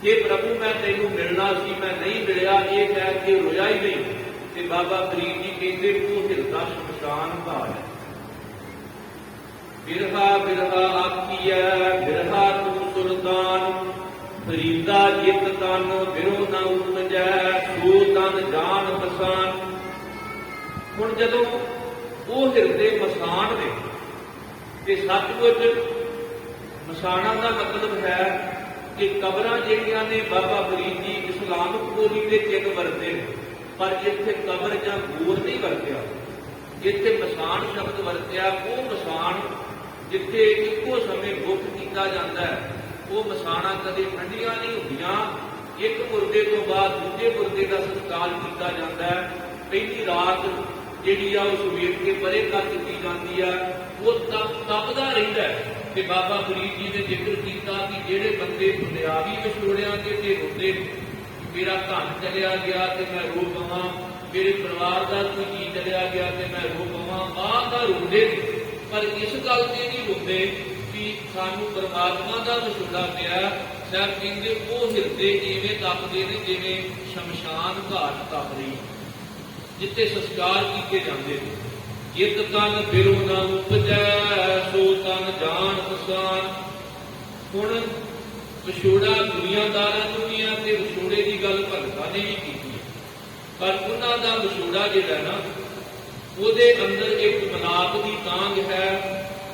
ਇਹ ਪ੍ਰਭੂ ਮੈਂ ਤੈਨੂੰ ਮਿਲਣਾ ਸੀ, ਮੈਂ ਨਹੀਂ ਮਿਲਿਆ, ਇਹ ਕਹਿ ਕੇ ਰੋਇਆ ਹੀ ਨਹੀਂ। ਤੇ ਬਾਬਾ ਫਰੀਦ ਜੀ ਕਹਿੰਦੇ, ਉਹ ਹਿਰਦਾ ਸ਼ਮਸ਼ਾਨ ਘਾਟ ਹੈ। ਬਿਰਹਾ ਬਿਰਹਾ ਆਖੀਐ ਬਿਰਹਾ ਤੂੰ ਸੁਲਤਾਨ, ਫਰੀਦਾ ਜਿਤ ਤਨ ਬਿਰੋ ਨਾ ਉਪਜੈ ਸੋ ਤਨ ਜਾਣ ਮਸਾਨ। ਹੁਣ ਜਦੋਂ ਉਹ ਹਿਰਦੇ ਮਸਾਨ ਨੇ, ਤੇ ਸੱਚਮੁੱਚ ਮਸਾਣਾ ਦਾ ਮਤਲਬ ਹੈ ਕਿ ਕਬਰਾਂ ਜਿਹੜੀਆਂ ਨੇ, ਬਾਬਾ ਫਰੀਦ ਜੀ ਇਸਲਾਮਿਕ ਬੋਲੀ ਦੇ ਚਿੰਨ੍ਹ ਵਰਤੇ ਨੇ, ਪਰ ਇੱਥੇ ਕਬਰ ਜਾਂ ਗੋਰ ਨਹੀਂ ਵਰਤਿਆ, ਇੱਥੇ ਮਸਾਨ ਸ਼ਬਦ ਵਰਤਿਆ। ਉਹ ਮਸਾਨ ਜਿੱਥੇ ਇੱਕੋ ਸਮੇਂ ਮੁੱਖ ਕੀਤਾ ਜਾਂਦਾ ਹੈ, ਉਹ ਮਸਾਣਾ ਕਦੇ ਠੰਡੀਆਂ ਨਹੀਂ ਹੁੰਦੀਆਂ। ਇੱਕ ਮੁਰਦੇ ਤੋਂ ਬਾਅਦ ਦੂਜੇ ਮੁਰਦੇ ਦਾ ਸੰਸਕਾਰ ਕੀਤਾ ਜਾਂਦਾ ਹੈ। ਪਹਿਲੀ ਰਾਤ ਜਿਹੜੀ ਆ ਉਹ ਸਮੇਟ ਕੇ ਪਰੇ ਕਰ ਦਿੱਤੀ ਜਾਂਦੀ ਆ, ਉਹ ਤਪਦਾ ਰਹਿੰਦਾ ਹੈ। ਤੇ ਬਾਬਾ ਫਰੀਦ ਜੀ ਨੇ ਜ਼ਿਕਰ ਕੀਤਾ ਕਿ ਜਿਹੜੇ ਬੰਦੇ ਦੁਨਿਆਵੀ ਵਿਛੋੜਿਆਂ ਤੇ ਰੋਂਦੇ ਨੇ, ਮੇਰਾ ਧਨ ਚਲਿਆ ਗਿਆ ਤੇ ਮੈਂ ਰੋ ਪਵਾਂ, ਮੇਰੇ ਪਰਿਵਾਰ ਦਾ ਕੋਈ ਜੀ ਚਲਿਆ ਗਿਆ ਤੇ ਮੈਂ ਰੋ ਪਵਾਂ, ਆਹ ਤਾਂ ਰੋਂਦੇ ਨੇ, ਪਰ ਇਸ ਗੱਲ ਤੇ ਨਹੀਂ ਰੋਂਦੇ ਕਿ ਸਾਨੂੰ ਪਰਮਾਤਮਾ ਦਾ ਵਿਛੋੜਾ ਪਿਆ। ਸਾਹਿਬ ਕਹਿੰਦੇ, ਉਹ ਹਿਰਦੇ ਇਵੇਂ ਤਪਦੇ ਨੇ ਜਿਵੇਂ ਸ਼ਮਸ਼ਾਨ ਘਾਟ ਤਪ ਰਹੀ, ਜਿੱਥੇ ਸੰਸਕਾਰ ਕੀਤੇ ਜਾਂਦੇ ਨੇ। ਜਿਤ ਤਨ ਬਿਰੋ ਨਾ ਉਪਜੈ ਸੋ ਤਨ ਜਾਣ ਮਸਾਨ। ਹੁਣ ਵਿਛੋੜਾ ਦੁਨੀਆਦਾਰਾਂ ਨੂੰ ਵੀ ਆ, ਤੇ ਵਿਛੋੜੇ ਦੀ ਗੱਲ ਭਗਤਾਂ ਨੇ ਵੀ ਕੀਤੀ ਹੈ, ਪਰ ਉਹਨਾਂ ਦਾ ਵਿਛੋੜਾ ਜਿਹੜਾ ਨਾ, ਉਹਦੇ ਅੰਦਰ ਇੱਕ ਮਨਾਪ ਦੀ ਤਾਂਘ ਹੈ,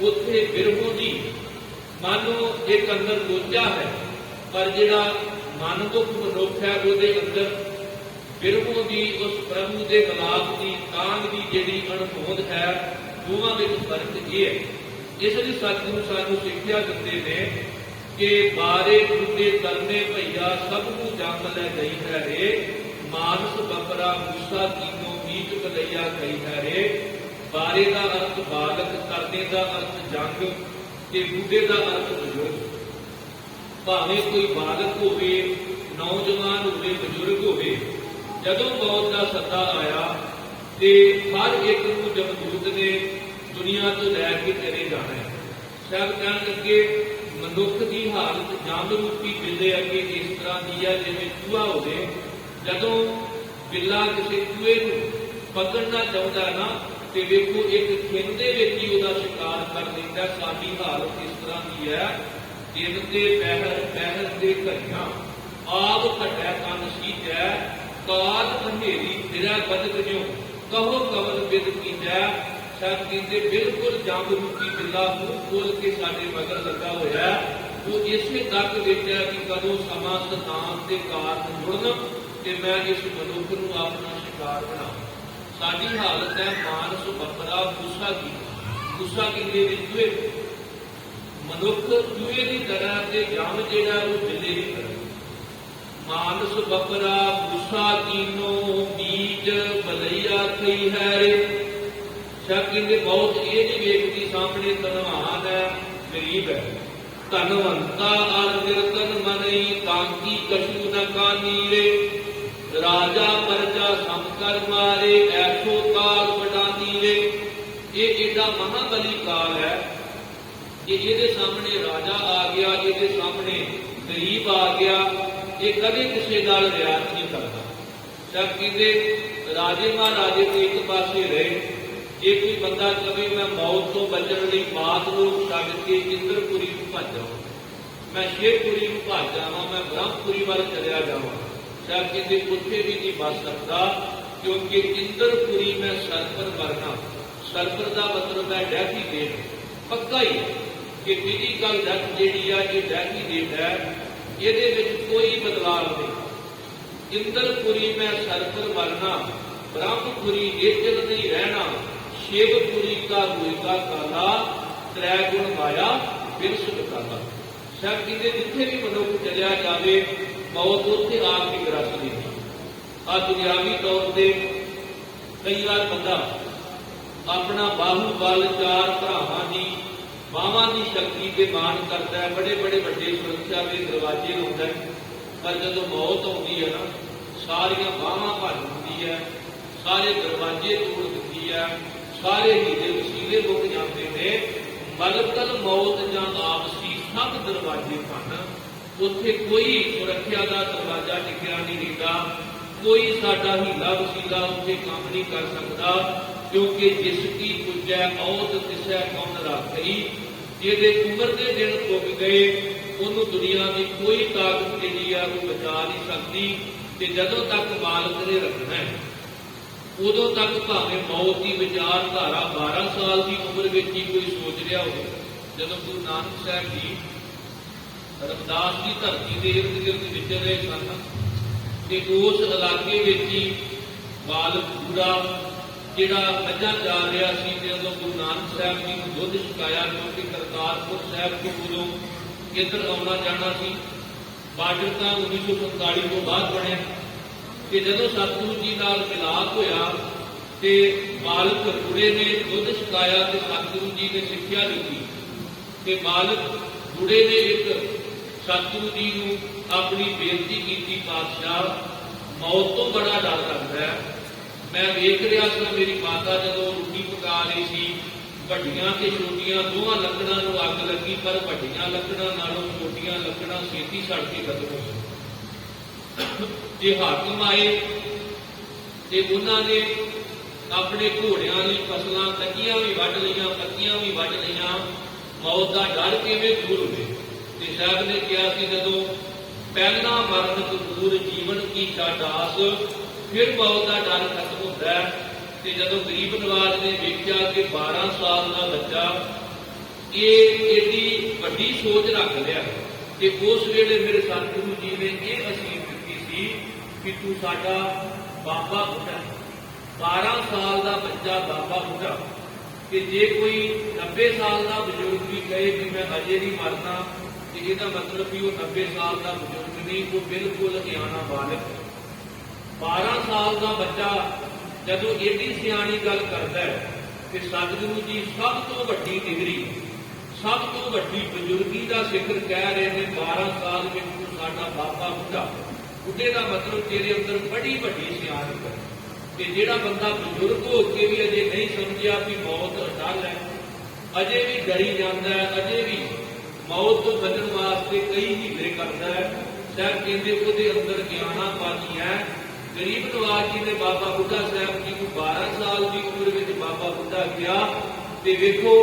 ਉੱਥੇ ਬਿਰਹੋਂ ਦੀ ਮਾਨੋ ਇੱਕ ਅੰਦਰ ਲੋਚਾ ਹੈ, ਪਰ ਜਿਹੜਾ ਮਨਮੁਖ ਮਨੁੱਖ ਹੈ, ਉਹਦੇ ਅੰਦਰ ਬਿਰਹੋਂ ਦੀ ਉਸ ਪ੍ਰਭੂ ਦੇ ਮਨਾਪ ਦੀ ਤਾਂਘ ਦੀ ਜਿਹੜੀ ਅਣਹੋਂਦ ਹੈ, ਦੋਵਾਂ ਵਿੱਚ ਫਰਕ ਇਹ ਹੈ। ਇਸ ਲਈ ਸਤਿਗੁਰੂ ਸਾਨੂੰ ਸਿੱਖਿਆ ਦਿੰਦੇ ਨੇ ਕਿ ਬਾਰੇ ਟੁੱਟੇ ਕਰਨੇ ਭਈਆ ਸਭ ਨੂੰ ਜੰਮ ਲੈ ਗਈ ਹੈ ਰੇ, ਮਾਨਸ ਬੱਕਰਾ ਮੂਸਾ ਕੀਨੋ ਮੀਤ ਕਲਈਆ ਗਈ ਹੈ ਰੇ। ਬਾਰੇ ਦਾ ਅਰਥ ਬਾਲਕ, ਕਰਨੇ ਦਾ ਅਰਥ ਜੰਗ, ਤੇ ਬੁੱਢੇ ਦਾ ਅਰਥ ਬਜ਼ੁਰਗ। ਭਾਵੇਂ ਕੋਈ ਬਾਲਕ ਹੋਵੇ, ਨੌਜਵਾਨ ਹੋਵੇ, ਬਜ਼ੁਰਗ ਹੋਵੇ, ਜਦੋਂ ਮੌਤ ਦਾ ਸੱਦਾ ਆਇਆ ਤੇ ਹਰ ਇੱਕ ਨੂੰ ਜਮਦੂਤ ਨੇ ਦੁਨੀਆ ਤੋਂ ਲੈ ਕੇ ਚਲੇ ਜਾਣਾ ਹੈ। ਸਾਹਿਬ ਕਹਿਣ ਲੱਗੇ, ਮਨੁੱਖ ਦੀ ਹਾਲਤ ਜੰਗ ਰੂਪੀ ਬਿੱਲੇ ਅੱਗੇ ਇਸ ਤਰ੍ਹਾਂ ਦੀ ਹੈ ਜਿਵੇਂ ਚੂਹਾ ਹੋਵੇ। ਜਦੋਂ ਬਿੱਲਾ ਕਿਸੇ ਚੂਹੇ ਨੂੰ ਪਕੜਨਾ ਚਾਹੁੰਦਾ ਨਾ, ਤੇ ਵੇਖੋ ਇੱਕ ਖਿੰਨ ਦੇ ਵਿੱਚ ਹੀ ਉਹਦਾ ਸ਼ਿਕਾਰ ਕਰ ਲੈਂਦਾ। ਸਾਡੀ ਹਾਲਤ ਇਸ ਤਰ੍ਹਾਂ ਦੀ ਹੈ, ਦਿਨ ਦੇ ਪਹਿਰ ਦੇ ਘੜੀਆਂ ਆਪ ਘਟਿਆ ਕੰਨ ਸੀਜੈ, ਕਾਦ ਅੰਧੇਰੀ ਫਿਰਿਆ ਬਦਕ ਜਿਉ, ਕਹੋ ਕਵਨ ਬਿਦ ਕੀਜੈ। ਸਾਹਿਬ ਕਹਿੰਦੇ, ਬਿਲਕੁਲ ਜੰਗ ਰੂਪੀ ਬਿੱਲਾ ਮੂੰਹ ਖੋਲ ਕੇ ਸਾਡੇ ਮਗਰ ਲੱਗਾ ਹੋਇਆ। ਉਹ ਇਸੇ ਤੱਕ ਵਿੱਚ ਹੈ ਕਿ ਕਦੋਂ ਸਮਾਂ ਸਤਾਨ ਦੇ ਕਾਰਨ ਜੁੜਨ ਤੇ ਮੈਂ ਇਸ ਮਨੁੱਖ ਨੂੰ ਆਪਣਾ ਸ਼ਿਕਾਰ ਬਣਾ। ਸਾਡੀ ਹਾਲਤ ਹੈ ਮਾਨਸ ਬੱਕਰਾ ਗੁੱਸਾ ਕੀ, ਗੁੱਸਾ ਕਹਿੰਦੇ ਨੇ ਚੂਹੇ, ਮਨੁੱਖ ਚੂਹੇ ਦੀ ਤਰ੍ਹਾਂ ਤੇ ਜੰਮ ਜਿਹੜਾ ਉਹ ਬਿੱਲੇ ਦੀ ਤਰ੍ਹਾਂ। ਮਾਨਸ ਬੱਕਰਾ ਗੁੱਸਾ ਕੀਨੋ ਬੀਜ ਬਲਈਆ ਕਈ ਹੈ ਰੇ। ਸਾਹਿਬ ਕਹਿੰਦੇ, ਬਹੁਤ ਇਹ ਨਹੀਂ ਵੇਖਦੀ ਸਾਹਮਣੇ ਧਨਵਾਨ ਹੈ, ਗਰੀਬ ਹੈ। ਧਨਵੰਤਾ ਅਰ ਨਿਰਤਨ ਮਨਈ, ਤਾਂਕੀ ਕਛੂ ਨ ਕਾਨੀ ਰੇ। ਰਾਜਾ ਪਰਜਾ ਸਮ ਕਰ ਮਾਰੇ, ਐਸੋ ਕਾਲ ਬੜਾ एडा महाबली काल है कि ये सामने राजा आ गया, ये सामने गरीब आ गया, ये कभी किसी नाल रियाज नहीं करता। सब कहते राजे महाराजे तो एक पासे रहे, जे कोई बंदा कभी मैं मौत तो बचने लई मात लोग छड्ड के इंद्रपुरी नूं भज जावां, मैं शेरपुरी नूं भज जावां, मैं ब्रह्मपुरी वाल चलिया जावां, सब कहते उत्थे भी नहीं बच सकता, क्योंकि इंद्रपुरी में सरपर मरना, सरपर का मतलब है डेथ ही डेट, पक्का ही कि फिजिकल डेथ जिहड़ी है ये डेथ ही डेट है, ये कोई बदलाव नहीं। इंद्रपुरी में सरपर मरना, ब्रह्मपुरी निर्जल नहीं रहना, शिवपुरी का होएगा काला, त्रै गुण माया बिरसत काला। सब कहते जिथे भी मनुख चलिया जाए मौत उत्थे आप की ग्रस्त नहीं। आ दुनियावी तौर पर कई बार बंदा अपना बाहूबल चार भरावां की बावां की शक्ति के मान करता है, बड़े बड़े बड़े सुरक्षा के दरवाजे लाता है, पर जब मौत आती है ना सारिया बावां भज दिंदी है, सारे दरवाजे तोड़ दिंदी है, सारे हीरे वसीले मुक जाते हैं। मलकल मौत जां आपसी सब दरवाजे बन, उत्थे कोई सुरक्षा का दरवाजा टिकिया नहीं रहिंदा, कोई साडा हीला वसीला उत्थे काम नहीं कर सकता, क्योंकि जिसकी पुजै औत तिसै कौन राखई, जिहदे उम्र के दिन पुग गए उन्होंने दुनिया की कोई ताकत जी है वो बचा नहीं सकती। ते जदों तक मालक ने रखना है उदों तक भावें मौत की विचारधारा 12 साल की उम्र में ही कोई सोच रहा हो। जदों गुरु नानक साहब जी रमदास की धरती के इर्द गिर्द विचर रहे सन, ते उस इलाके में ही बालक बूढ़ा जिहड़ा मझां चार रहा सी, जदों गुरु नानक साहब जी को दुध छकाया, क्योंकि करतारपुर साहब के कोलों इधर आना जाना सी, बार्डर तो 1947 तो बाद बने, कि जदों सतगुरु जी नाल मिलाप होया ते बालक बूढ़े ने दुध छकाया ते सतगुरु जी ने सिक्ख्या दी, ते बालक बूढ़े ने एक सतगुरु जी नूं अपनी बेनती की, पातशाह मौत तो बड़ा डर लगता है, मैं वेख रहा था मेरी माता जदों रोटी पका रही थी, वड्डियां ते छोटियां दोवां लकड़ां नूं अग लगी, पर वड्डियां लकड़ां नालों छोटियां लकड़ां छेती सड़ के खत्म हो गई। जे हाकम आए ते उन्होंने अपने घोड़ियां लई फसलां कच्चियां भी वढ लईआं, पक्कियां भी वढ लईआं, मौत का डर किवें दूर होवे। ते साहब ने कहा कि जदों पहला मरण कपूर जीवन की आस, फिर मौत का डर खत्म होता है। तो जदों गरीब नवाज ने देखा कि 12 साल का बच्चा ये एडी वड्डी सोच रख लिया, कि उस वेले मेरे सतगुरु जी ने यह असीम की थी कि तू साडा बाबा बुढ़ा, 12 साल का बच्चा बाबा बुढ़ा, कि जे कोई 90 साल का बजुर्ग भी कहे कि मैं अजे नहीं मरना, तो यह मतलब भी वो 90 साल का बजुर्ग नहीं, वो बिल्कुल अयाना बालक। 12 साल का बच्चा जदों एडी सियाणी गल करता है कि सतगुरु जी सब तो वड्डी डिग्री, सब तो वड्डी बजुर्गी का जिक्र कह रहे हैं, 12 साल में तू साडा बाबा बुढ़ा। बुढ़े का मतलब तेरे अंदर बड़ी वड्डी सियाणी है, कि जिहड़ा बंदा बजुर्ग हो के भी अजे नहीं समझिया कि मौत डर है, अजे भी डरी जाता है, अजे भी मौत तो बचने वास्ते कई हीले करता है। साहब कहते उसके अंदर ज्ञाना पानी है। गरीब नवाज जी ने बाबा बुढ़ा साहब जी को 12 साल की उम्र में बाबा बुढ़ा किया, तो वेखो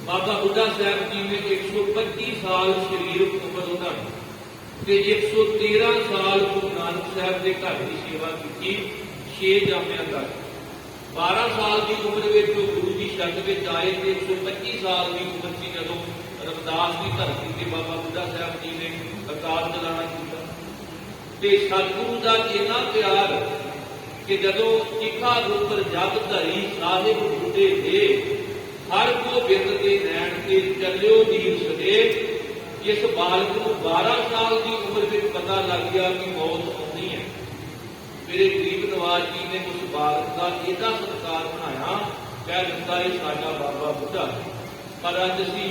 बाबा बुढ़ा साहब जी ने 125 साल शरीरक उम्र उन्होंने 113 साल गुरु नानक साहब के घर की सेवा की, 6 जामिया तक। 12 साल की उम्र में जो गुरु जी शरण में आए तो 125 साल की उम्र से जदों रमदास की धरती से बाबा बुढ़ा साहब जी ने अकाल चलाना किया। सतगुरु का इन्ना प्यार कि जदों चिखा रुपर जग धरी साहिब बुढ़े दे, हर को बिंद के नैन के चलियो नीर सदे। इस बालक को 12 साल की उम्र में पता लग गया कि मौत आनी है। मेरे गरीब नवाज जी ने उस बालक का इतना सत्कार बनाया, कह दिता है साडा बाबा बुढ़ा। पर अज असीं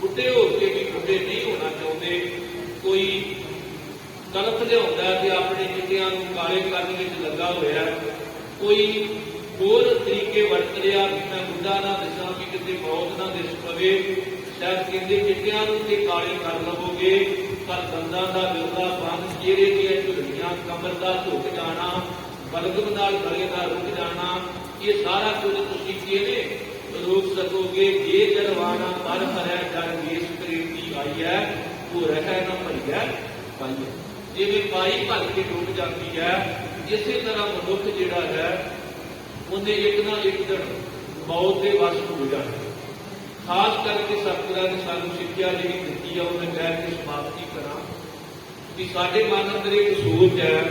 बुढ़े होकर भी बुढ़े नहीं होना चाहते। कोई कलप लिया अपने चिट्टियां काले करने में लगा हुआ, कोई ਹੋਰ ਤਰੀਕੇ ਵਰਤ ਲਿਆ ਵੀ ਮੈਂ ਬੁੱਢਾ ਨਾ ਦਿਸਾਂ, ਵੀ ਕਿਤੇ ਮੌਤ ਨਾ ਦਿਸ ਪਵੇ। ਸ਼ਾਇਦ ਕਹਿੰਦੇ ਚਿੱਟਿਆਂ ਨੂੰ ਤੇ ਕਾਲੇ ਕਰ ਲਵੋਗੇ, ਪਰ ਦੰਦਾਂ ਦਾ ਬਿਰਲਾ ਬੰਦ, ਚਿਹਰੇ ਦੀਆਂ ਝੁਰੜੀਆਂ, ਕਮਰ ਦਾ ਝੁਕ ਜਾਣਾ, ਬਲਗਮ ਨਾਲ ਗਲੇ ਦਾ ਰੁਕ ਜਾਣਾ, ਇਹ ਸਾਰਾ ਕੁਝ ਤੁਸੀਂ ਕਿਵੇਂ ਰੋਕ ਸਕੋਗੇ? ਜੇ ਜਰਵਾਣਾ ਪਰ ਹਰੈ ਜਰ ਵੇਸ ਪ੍ਰੇਤੀ ਆਈ ਹੈ, ਉਹ ਰਹਿ ਨਾ ਭਰੀਐ ਪਾਈਐ। ਜਿਵੇਂ ਪਾਈ ਭਰ ਕੇ ਡੁੱਬ ਜਾਂਦੀ ਹੈ, ਇਸੇ ਤਰ੍ਹਾਂ ਮਨੁੱਖ ਜਿਹੜਾ ਹੈ ਉਹਨੇ ਇੱਕ ਨਾ ਇੱਕ ਦਿਨ ਮੌਤ ਦੇ ਵਸ ਹੋ ਜਾਣਾ। ਖਾਸ ਕਰਕੇ ਸਤਿਗੁਰਾਂ ਨੇ ਸਾਨੂੰ ਸਿੱਖਿਆ ਜਿਹੜੀ ਦਿੱਤੀ ਆ, ਉਹ ਮੈਂ ਕਹਿ ਕੇ ਸਮਾਪਤੀ ਕਰਾਂ ਕਿ ਸਾਡੇ ਮਨ ਅੰਦਰ ਇੱਕ ਸੋਚ ਹੈ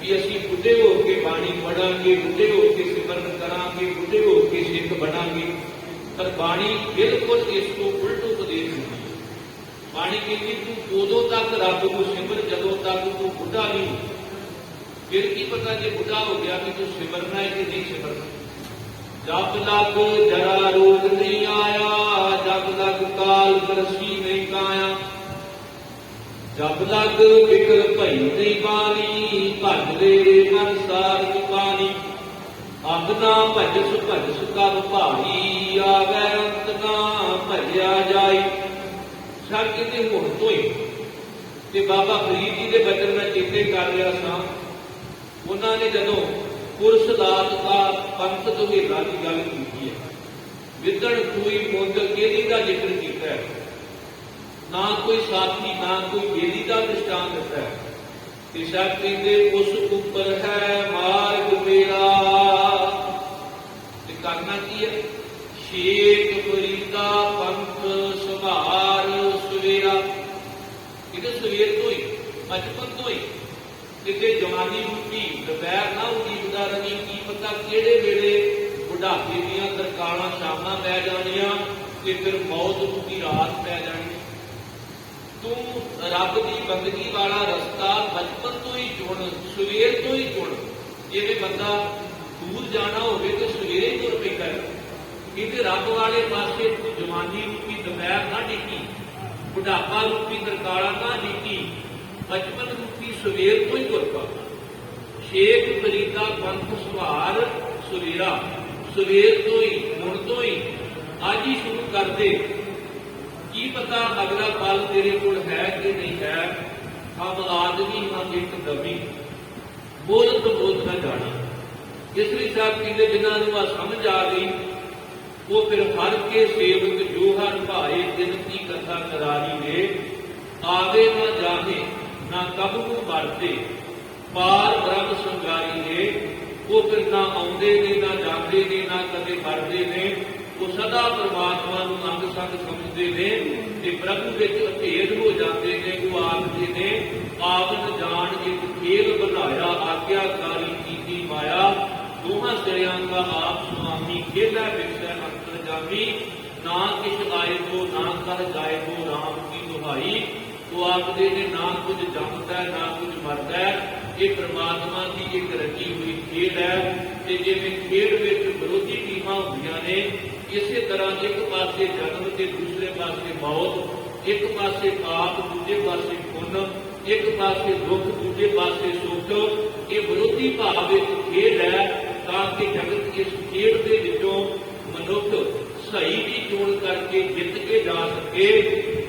ਵੀ ਅਸੀਂ ਬੁੱਢੇ ਹੋ ਕੇ ਬਾਣੀ ਪੜਾਂਗੇ, ਬੁੱਢੇ ਹੋ ਕੇ ਸਿਮਰਨ ਕਰਾਂਗੇ, ਬੁੱਢੇ ਹੋ ਕੇ ਸਿੱਖ ਬਣਾਂਗੇ। ਪਰ ਬਾਣੀ ਬਿਲਕੁਲ ਇਸ ਤੋਂ ਉਲਟ ਉਪਦੇਸ਼ ਦਿੰਦੀ ਹੈ। ਬਾਣੀ ਕਹਿੰਦੀ ਤੂੰ ਉਦੋਂ ਤੱਕ ਰੱਬ ਨੂੰ ਸਿਮਰ ਜਦੋਂ ਤੱਕ ਤੂੰ ਬੁੱਢਾ ਨਹੀਂ। ਫਿਰ ਕੀ ਪਤਾ ਜੇ ਬੁੱਢਾ ਹੋ ਗਿਆ ਕਿ ਤੂੰ ਸਿਮਰਨਾ ਹੈ ਕਿ ਨਹੀਂ ਸਿਮਰਨਾ। ਜਬ ਲਗ ਜਰਾ ਰੋਗ ਨਹੀਂ ਆਇਆ, ਜਬ ਲਗ ਕਾਲ ਗਰਸੀ ਨਹੀਂ ਕਾਇਆ, ਜਬ ਲਗ ਵਿਕਲ ਭਈ ਨਹੀਂ ਬਾਣੀ, ਭਜਦੇ ਮਨ ਸਾਰ ਪਾਣੀ। ਅਬ ਨਾ ਭਜਸ ਭਜਸ ਕਬ ਭਾਈ, ਆਵੈ ਅੰਤ ਨਾ ਭਜਿਆ ਜਾਈ। ਸਰ ਕਹਿੰਦੇ ਹੁਣ ਤੋਂ ਹੀ, ਤੇ ਬਾਬਾ ਫਰੀਦ ਜੀ ਦੇ ਬਚਨ ਮੈਂ ਚੇਤੇ ਕਰ ਰਿਹਾ ਸਾਂ। ਉਹਨਾਂ ਨੇ ਜਦੋਂ ਪੁਰਸ਼ ਦਾਤ ਦਾ ਪੰਥ ਦੁਹੇਲਾ ਦੀ ਗੱਲ ਕੀਤੀ ਹੈ, ਵਿਦਣ ਕੋਈ ਮੁੰਦ ਕਿਹਦੀ ਦਾ ਜ਼ਿਕਰ ਕੀਤਾ ਹੈ, ਨਾ ਕੋਈ ਸਾਥੀ ਨਾ ਕੋਈ ਬੇਲੀ ਦਾ ਦ੍ਰਿਸ਼ਟਾਂਤ ਦਿੱਤਾ ਹੈ। ਤੇ ਸ਼ਾਇਦ ਕਹਿੰਦੇ ਉਸ ਉੱਪਰ ਹੈ ਮਾਰਗ ਮੇਰਾ, ਤੇ ਕਰਨਾ ਕੀ ਹੈ? ਸ਼ੇਖ ਫਰੀਦਾ ਪੰਥ ਸੁਭਾਰ ਸਵੇਰਾ। ਇਹਦੇ ਸਵੇਰ ਤੋਂ ਹੀ, ਬਚਪਨ ਤੋਂ ਹੀ ਕਿਤੇ ਜਵਾਨੀ ਰੂਪੀ ਦੁਪਹਿਰ ਨਾ ਉਡੀਕਦਾ ਰਹੀ। ਕੀ ਪਤਾ ਕਿਹੜੇ ਵੇਲੇ ਬੁਢਾਪੇ ਦੀਆਂ ਤਰਕਾਲਾਂ ਸ਼ਾਮਾਂ ਪੈ ਜਾਣੀਆਂ ਤੇ ਫਿਰ ਮੌਤ ਰੂਪੀ ਰਾਤ ਪੈ ਜਾਣੀ। ਤੂੰ ਰੱਬ ਦੀ ਬੰਦਗੀ ਵਾਲਾ ਰਸਤਾ ਬਚਪਨ ਤੋਂ ਹੀ ਚੁਣ, ਸਵੇਰ ਤੋਂ ਹੀ ਚੁਣ। ਜਿਵੇਂ ਬੰਦਾ ਦੂਰ ਜਾਣਾ ਹੋਵੇ ਤੇ ਸਵੇਰੇ ਹੀ ਤੁਰ ਪੈਂਦਾ ਹੈ। ਕਿਤੇ ਰੱਬ ਵਾਲੇ ਪਾਸੇ ਤੂੰ ਜਵਾਨੀ ਰੂਪੀ ਦੁਪਹਿਰ ਨਾ ਡਿੱਗੀ, ਬੁਢਾਪਾ ਰੂਪੀ ਤਰਕਾਲਾਂ ਨਾ ਡਿੱਗੀ, ਬਚਪਨ ਰੂਪੀ ਸਵੇਰ ਤੋਂ ਹੀ ਤੁਰ ਪਾ। ਸ਼ੇਖ ਫਰੀਦਾ ਪੰਥ ਸੁਭਾਰ ਸਵੇਰਾ, ਸਵੇਰ ਤੋਂ ਹੀ, ਹੁਣ ਤੋਂ ਹੀ, ਅੱਜ ਹੀ ਸ਼ੁਰੂ ਕਰ ਦੇ। ਕੀ ਪਤਾ ਅਗਲਾ ਪਲ ਤੇਰੇ ਕੋਲ ਹੈ ਕਿ ਨਹੀਂ ਹੈ। ਹਮ ਆਦਮੀ ਹਮ ਇੱਕ ਦਮੀ, ਬੋਲਤ ਬੋਧ ਨਾ ਜਾਣਾ। ਇਸ ਲਈ ਸਾਹਿਬ ਕਹਿੰਦੇ ਜਿਨ੍ਹਾਂ ਨੂੰ ਆ ਸਮਝ ਆ ਗਈ, ਉਹ ਫਿਰ ਹਰ ਕੇ ਸੇਵਕ ਜੋ ਹਰ ਭਾਏ, ਜਿਨ ਕੀ ਕਥਾ ਕਰਾਰੀ ਨੇ, ਆਵੇ ਨਾ ਜਾਵੇ ਨਾ ਕਬ ਨੂੰ ਮਰਦੇ, ਪਾਰ ਬ੍ਰਹਮ ਸੰਗਾਰੀ ਨੇ। ਉਹ ਫਿਰ ਨਾ ਆਉਂਦੇ ਨੇ, ਨਾ ਜਾਂਦੇ ਨੇ, ਨਾ ਕਦੇ ਮਰਦੇ ਨੇ। ਉਹ ਸਦਾ ਪਰਮਾਤਮਾ ਨੂੰ ਅੰਗ ਸੰਗ ਸਮਝਦੇ ਨੇ ਤੇ ਪ੍ਰਭੂ ਵਿੱਚ ਅਭੇਦ ਹੋ ਜਾਂਦੇ ਨੇ। ਉਹ ਆਖਦੇ ਨੇ ਆਵਨ ਜਾਣ ਇੱਕ ਖੇਲ ਬਣਾਇਆ, ਆਗਿਆਕਾਰੀ ਕੀਤੀ ਮਾਇਆ। ਦੋਹਾਂ ਸਿਰਿਆਂ ਦਾ ਆਪ ਸੁਆਮੀ, ਖੇਲਾ ਵਿਖਸੈ ਅੰਤਰਜਾਮੀ। ਨਾ ਕਿਛ ਆਏ ਕੋ ਨਾ ਕਰ ਜਾਏ ਕੋ, ਰਾਮ ਕੀ ਦੁਹਾਈ। ਉਹ ਆਖਦੇ ਨੇ ਨਾ ਕੁਝ ਜੰਮਦਾ ਨਾ ਕੁਝ ਮਰਦਾ, ਇਹ ਪਰਮਾਤਮਾ ਦੀ ਇੱਕ ਰਚੀ ਹੋਈ ਖੇਡ ਹੈ। ਤੇ ਜਿਵੇਂ ਖੇਡ ਵਿੱਚ ਵਿਰੋਧੀ ਟੀਮਾਂ ਹੁੰਦੀਆਂ ਨੇ, ਇਸੇ ਤਰ੍ਹਾਂ ਇੱਕ ਪਾਸੇ ਜਨਮ ਤੇ ਦੂਸਰੇ ਪਾਸੇ ਮੌਤ, ਇੱਕ ਪਾਸੇ ਪਾਪ ਦੂਜੇ ਪਾਸੇ ਪੁੰਨ, ਇੱਕ ਪਾਸੇ ਦੁੱਖ ਦੂਜੇ ਪਾਸੇ ਸੁੱਖ। ਇਹ ਵਿਰੋਧੀ ਭਾਵ ਵਿੱਚ ਖੇਡ ਹੈ, ਤਾਂ ਕਿ ਜਗਤ ਇਸ ਖੇਡ ਦੇ ਵਿੱਚੋਂ ਮਨੁੱਖ ਸਹੀ ਦੀ ਚੋਣ ਕਰਕੇ ਜਿੱਤ ਕੇ ਜਾ ਸਕੇ।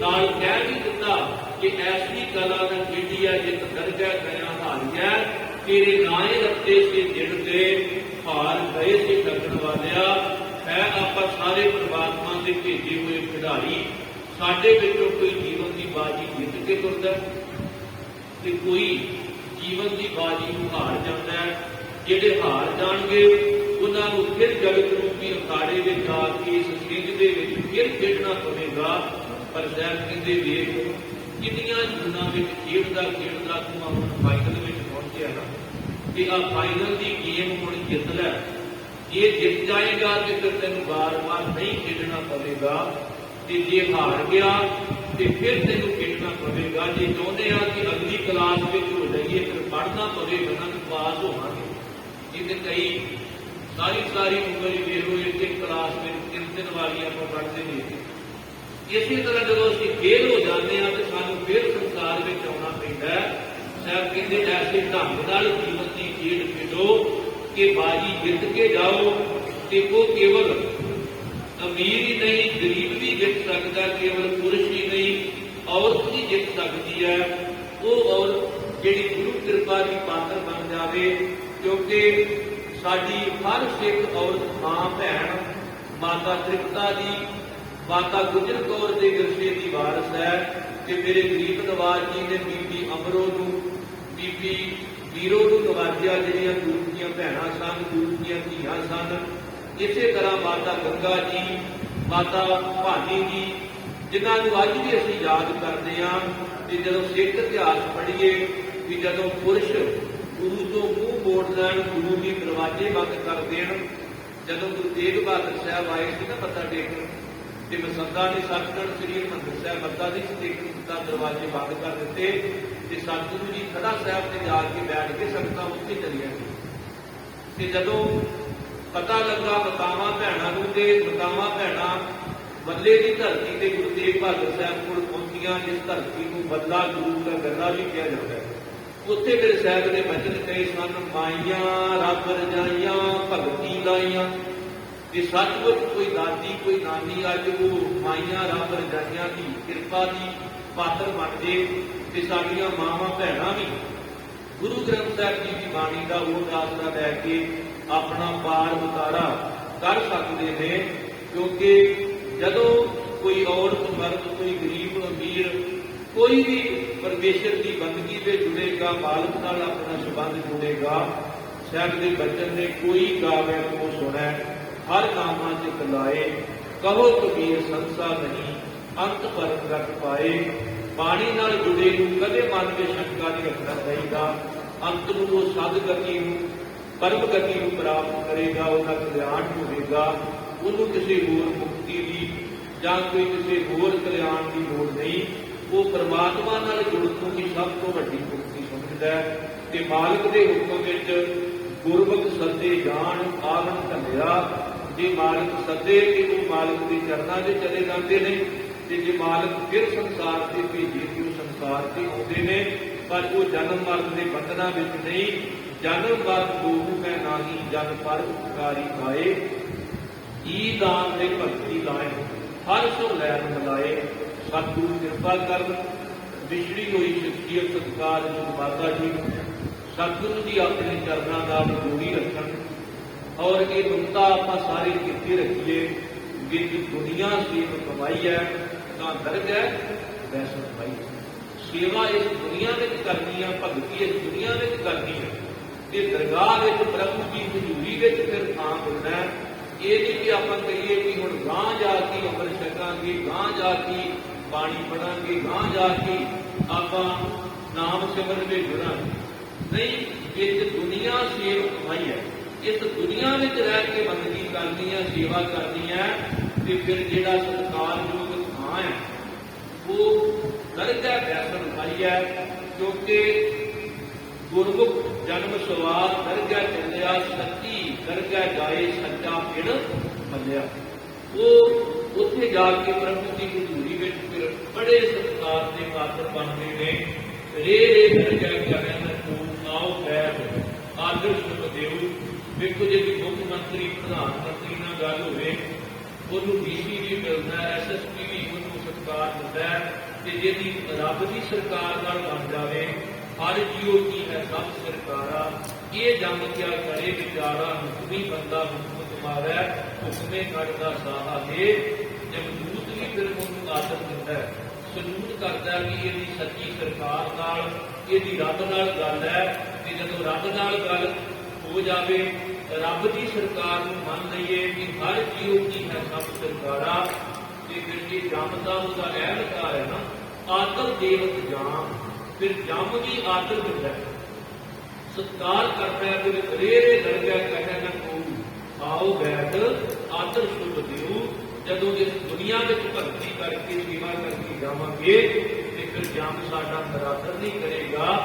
ਨਾਲ ਕਹਿ ਵੀ ਦਿੱਤਾ ਕਿ ਐਸੀ ਕਲਾ ਨਾਲ ਖੇਡੀ ਹੈ ਜਿਤ ਦਰਜਾ ਗਿਆ ਹਾਰਿਆ, ਤੇਰੇ ਨਾਏ ਰੱਤੇ ਸੇ ਜਿੜਦੇ, ਹਾਰ ਗਏ ਸੇ ਡੱਕਣ ਵਾਲਿਆ। ਹੈ ਆਪਾਂ ਸਾਰੇ ਪਰਮਾਤਮਾ ਦੇ ਭੇਜੇ ਹੋਏ ਖਿਡਾਰੀ। ਸਾਡੇ ਵਿੱਚੋਂ ਕੋਈ ਜੀਵਨ ਦੀ ਬਾਜੀ ਜਿੱਤ ਕੇ ਤੁਰਦਾ ਤੇ ਕੋਈ ਜੀਵਨ ਦੀ ਬਾਜੀ ਨੂੰ ਹਾਰ ਜਾਂਦਾ ਹੈ। ਜਿਹੜੇ ਹਾਰ ਜਾਣਗੇ ਉਹਨਾਂ ਨੂੰ ਫਿਰ ਜਗਤ ਰੂਪੀ ਅਖਾੜੇ ਵਿੱਚ ਆ ਕੇ ਇਸ ਖੇਡ ਦੇ ਵਿੱਚ ਫਿਰ ਖੇਡਣਾ ਪਵੇਗਾ। ਪਰ ਸਾਹਿਬ ਕਹਿੰਦੇ ਵੇਖ ਕਿੰਨੀਆਂ ਜੂਨਾਂ ਵਿੱਚ ਖੇਡਦਾ ਤੂੰ ਹੁਣ ਫਾਈਨਲ ਵਿੱਚ ਪਹੁੰਚਿਆ ਨਾ, ਤੇ ਆ ਫਾਈਨਲ ਦੀ ਗੇਮ ਹੁਣ ਜਿੱਤ ਲੈ। ਜੇ ਜਿੱਤ ਜਾਏਗਾ ਤੇ ਫਿਰ ਤੈਨੂੰ ਵਾਰ-ਵਾਰ ਨਹੀਂ ਖੇਡਣਾ ਪਵੇਗਾ, ਤੇ ਜੇ ਹਾਰ ਗਿਆ ਤੇ ਫਿਰ ਤੈਨੂੰ ਖੇਡਣਾ ਪਵੇਗਾ। ਜੇ ਚਾਹੁੰਦੇ ਆ ਕਿ ਅਗਲੀ ਕਲਾਸ ਵਿੱਚ ਹੋ ਜਾਈਏ ਫਿਰ ਪੜ੍ਹਨਾ ਪਵੇਗਾ ਨਾ, ਪਾਸ ਹੋਵਾਂਗੇ। ਇਹ ਤੇ ਕਈ ਸਾਰੀ ਉਮਰ ਹੀ ਵੇਖੋ ਇੱਕ ਕਲਾਸ ਵਿੱਚ 3 ਵਾਰੀ ਆਪਾਂ ਪੜ੍ਹਦੇ ਨੇ। ਇਸੇ ਤਰ੍ਹਾਂ ਜਦੋਂ ਅਸੀਂ ਫੇਲ ਹੋ ਜਾਂਦੇ ਹਾਂ ਤੇ ਸਾਨੂੰ ਫਿਰ ਸੰਸਾਰ ਵਿੱਚ ਆਉਣਾ ਪੈਂਦਾ ਹੈ। ਸਾਹਿਬ ਕਹਿੰਦੇ ਐਸੇ ਢੰਗ ਨਾਲ ਜੀਵਨ ਦੀ ਖੇਡ ਖੇਡੋ कि बाजी जित के जाओ, कि वो केवल अमीर ही नहीं गरीब भी जित सकता, केवल पुरुष ही नहीं औरत भी जित सकती है। वो औरत जी गुरु कृपा की पात्र बन जाए, क्योंकि साडी हर सिख औरत मां भैन माता तृप्ता जी, माता गुजर कौर के विरसे की वारस है। कि मेरे गरीब नवाज जी ने बीबी अमरो नूं, बीबी वीरो नूं नवाजिया, जिहड़ियां गुरु दीयां भैणां सन, गुरु दीयां धीआं सन। इसे तरह माता गंगा जी, माता भानी जी, जिन्होंने अज भी असीं याद करते हैं। कि जदों सिख इतिहास पढ़ीए कि जदों पुरुष गुरु तो मूँह मोड़ लैन, गुरु के दरवाजे बंद कर देन, जदों गुरु तेग बहादुर साहब आए थे ना मत्था टेकन, कि मसंदा ने सचखंड श्री हरिमंदिर साहब मत्था नहीं टेकन दिता, दरवाजे बंद कर दिते, कि सतगुरु जी खड़ा साहब से जाके बैठ के संगतां उत्थे चलियां गईयां। कि जदों पता लगा मातावां भैणां नूं, ते मातावां भैणां बल्ले की धरती से गुरु तेग बहादुर साहब को पहुंचियां, जिस धरती को बल्ला गुरु का गला भी कहा जाता है। उत्थे मेरे साहब ने वचन कहे सन, माइयां रब रजाइयां भगती लाइयां। कि सचमुच कोई दादी कोई नानी अज वो माइयां रब रजाइयां की कृपा की पात्र बन जाए, कि साडियां मावां भैणां भी गुरु ग्रंथ साहब जी की बाणी का वो आसरा लैके अपना पार उतारा कर सकते हैं। क्योंकि जदों कोई औरत मर्द, कोई गरीब अमीर, कोई भी परमेश्वर की बंदगी में जुड़ेगा, मालक नाल अपना संबंध जुड़ेगा, साहब के बचन ने कोई गावे तो सुनै, हर कामां च कलाए, कहो कबीर संसा नहीं अंत पर प्रगट पाए। बाणी नाल जुड़े नूं कदे मन में शंका नहीं रखना चाहिए। अंत नूं वो सद गति नूं परम गति नूं प्राप्त करेगा, उहदा कल्याण होवेगा। उन्होंने किसी होर मुक्ति की या कोई किसी होर कल्याण की लोड़ नहीं। वो परमात्मा नाल जुड़न की सब तो वड्डी मुक्ति समझदा है। कि मालिक के हुक्म विच गुरमुख सदे जान आवन घलिया। जे मालिक सदे कि वो मालिक के चरणों में चले जाते हैं, तो जे मालिक फिर संसार से भेजे कि वो संसार से आते हैं, पर वो जन्म मरण के बंधना विच नहीं। जन्म मरण दोहू मैं नाही, जन पर उपकारी पाए। ई दान दे भगती लाए, हर सो लैन मिलाए। सतगुरु कृपा कर विछड़ी हुई शख्सियत सत्कार माता जी सतगुरु जी अपने चरणों का जोड़ी रखन, और ये ममता आप सारे कितने रखिए। जिस दुनिया सेव कमाई है ना दर्ज है वैसा कमाई। सेवा इस दुनिया में करनी है, भगती इस दुनिया में करनी है, कि दरगाह में प्रभु की हजूरी में फिर थां मिलना है। ये नहीं कि आप कहिए कि हुण गां जाके अमृत छकांगे, गां जाके पानी पढ़ांगे, गां जाके आप नाम सिमरन में जुड़ांगे। नहीं, इस दुनिया सेव कमाई है। इस दुनिया में रह के बंदगी करनी है, सेवा करनी है। तो फिर जिहड़ा सत्कारयोग थां है वो दरजा फैसल पाई है। क्योंकि गुरमुख जन्म सवार दरजा चलिया, सच्ची दरजा जाए सच्चा पिण मलिया। वो उत्थे जाके प्रभु की हजूरी में फिर बड़े सत्कार के पात्र बनते हैं। रे रे दरजा करन तू आओ बैठ आदर सुख देव। देखो जी मुख्य मंत्री प्रधानमंत्री नाल गल होवे, उन्होंने डीसी भी मिलता है, SSP भी उन्होंने सत्कार मिलता है। कि जिहदी रब की सरकार नाल बन जाए, हर जीओ की है सब सरकारा। ये जम क्या करे विचारा, हुक्मी बंदा हुक्म तुम्हारा, हुक्मे करदा साहा दे। जमदूत भी फिर उन्होंने आदर दिता है, सलूट करता है कि ये सच्ची सरकार नाल, ये रब नाल गल है। कि जदों रब नाल गल हो जाए, रब की सरकार को मान लीए कि हर जीव की है सब सरकारा। फिर ये जमदा उसका अहलकार है ना, आदर देवत जाम, फिर जम भी आदर दिता है, सत्कार करता है। फिर रेरे दरजा कहे न को आओ बैठ आदर शुभ देव। जदों इस दुनिया में भगती करके सेवा करके जावांगे, तो फिर जम साडा नरादर नहीं करेगा।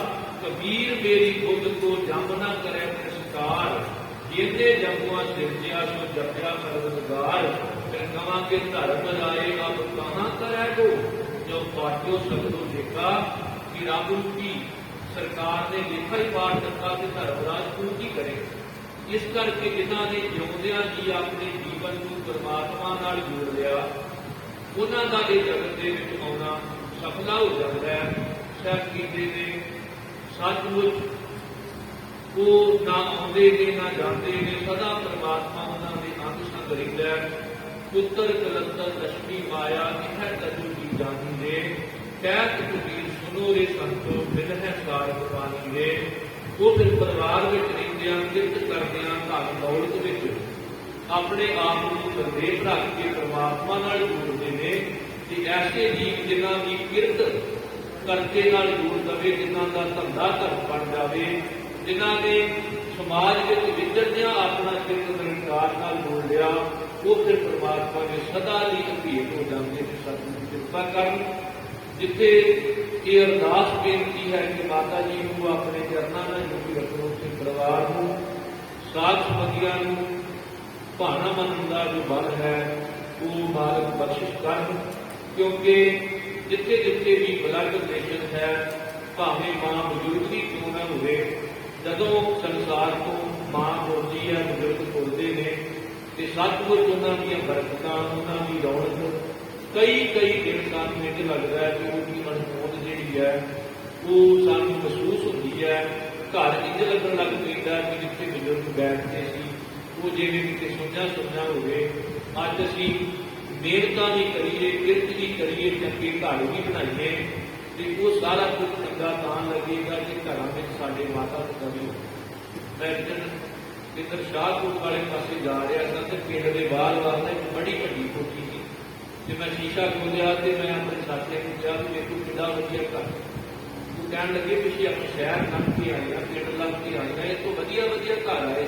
कबीर मेरी बुद्ध को जम ना करे तिरस्कार, जिन्हें जमुआ सिरजिया सो जपया परवरदिगार। फिर कहांगे धर्म राए अब कहाँ करे गो, जो पाठ्यो सगलो देखा। कि रब की सरकार ने लेखा ही पाठ रखा कि धर्मराज तू की करे। इस करके जिन्हां ने जिउंदियां ही अपने जीवन को परमात्मा नाल जोड़ लिया, उन्हां दा इह जगत दे विच आउणा सफला हो जाता है। साहब कहते ने सचमुच वो ना आउंदे ने ना जाते ने, सदा परमात्मा उन्हां दे अंग संग रहिंदा है। पुत्र कलंतर लक्ष्मी माया इह कदू की जानी दे, कहत कबीर सुनो रे संतो मिल है सारत पानी दे। वो फिर परिवार में रहिंदियां किरत करदियां धन दौलत विच अपने आप को संदेह रख के परमात्मा नाल जोड़ते हैं कि ऐसे जीव जिन्हां की किरत करके नाल जोड़ दवे, जिन्हां का धंधा धर्म बन जाए, जिन्हां ने समाज में विचरदियां अपना किरत निरंकार नाल जोड़ लिया, वो फिर परमात्मा ने सदा ही अधीन हो जाते हैं। सतगुरु किरपा करन। जिथे ये अरदास बेनती है कि माता जी को अपने चरणों में जोगी रखो, से परिवार को साथ संबंधियों को भाना मनन का जो बल है वो मालक बख्शिश कर। क्योंकि जिथे जिथे भी ब्लड रिलेशन है, भावें मां बजुर्ग ही क्यों ना हो, जदों संसार को मां बोलती है बजुर्ग बोलते हैं, तो सचमुच उन्होंने बरकतां उन्होंने रौनक कई कई दिन सानू ये लगता है कि उनकी अनहोंद जी है वो सानू महसूस होती है। घर इंज लगन लग पैंदा कि जिथे बजुर्ग बैठते सी वो जिवें किते सुझा सुझा होवे। अज असीं मेहनतां भी करिए, किरत भी करिए, चंगे घर भी बनाइए, तो वो सारा कुछ चंगा तां लगेगा कि घरां विच साडे माता पिता भी होण। मैं एक दिन इधर शाहकोट वाले पासे जा रहा था, तो पिंड के बाहर वाला एक बड़ी वड्डी कोठी सी। जो मैं शीशा खोलिया तो मैं अपने साथियों को कहा कि देखो कि वधिया घर। वो कह लगे पिछले अपने शहर लंघ के आए हैं, पिंड लंघ के आए हैं, इस तो वधिया घर आए।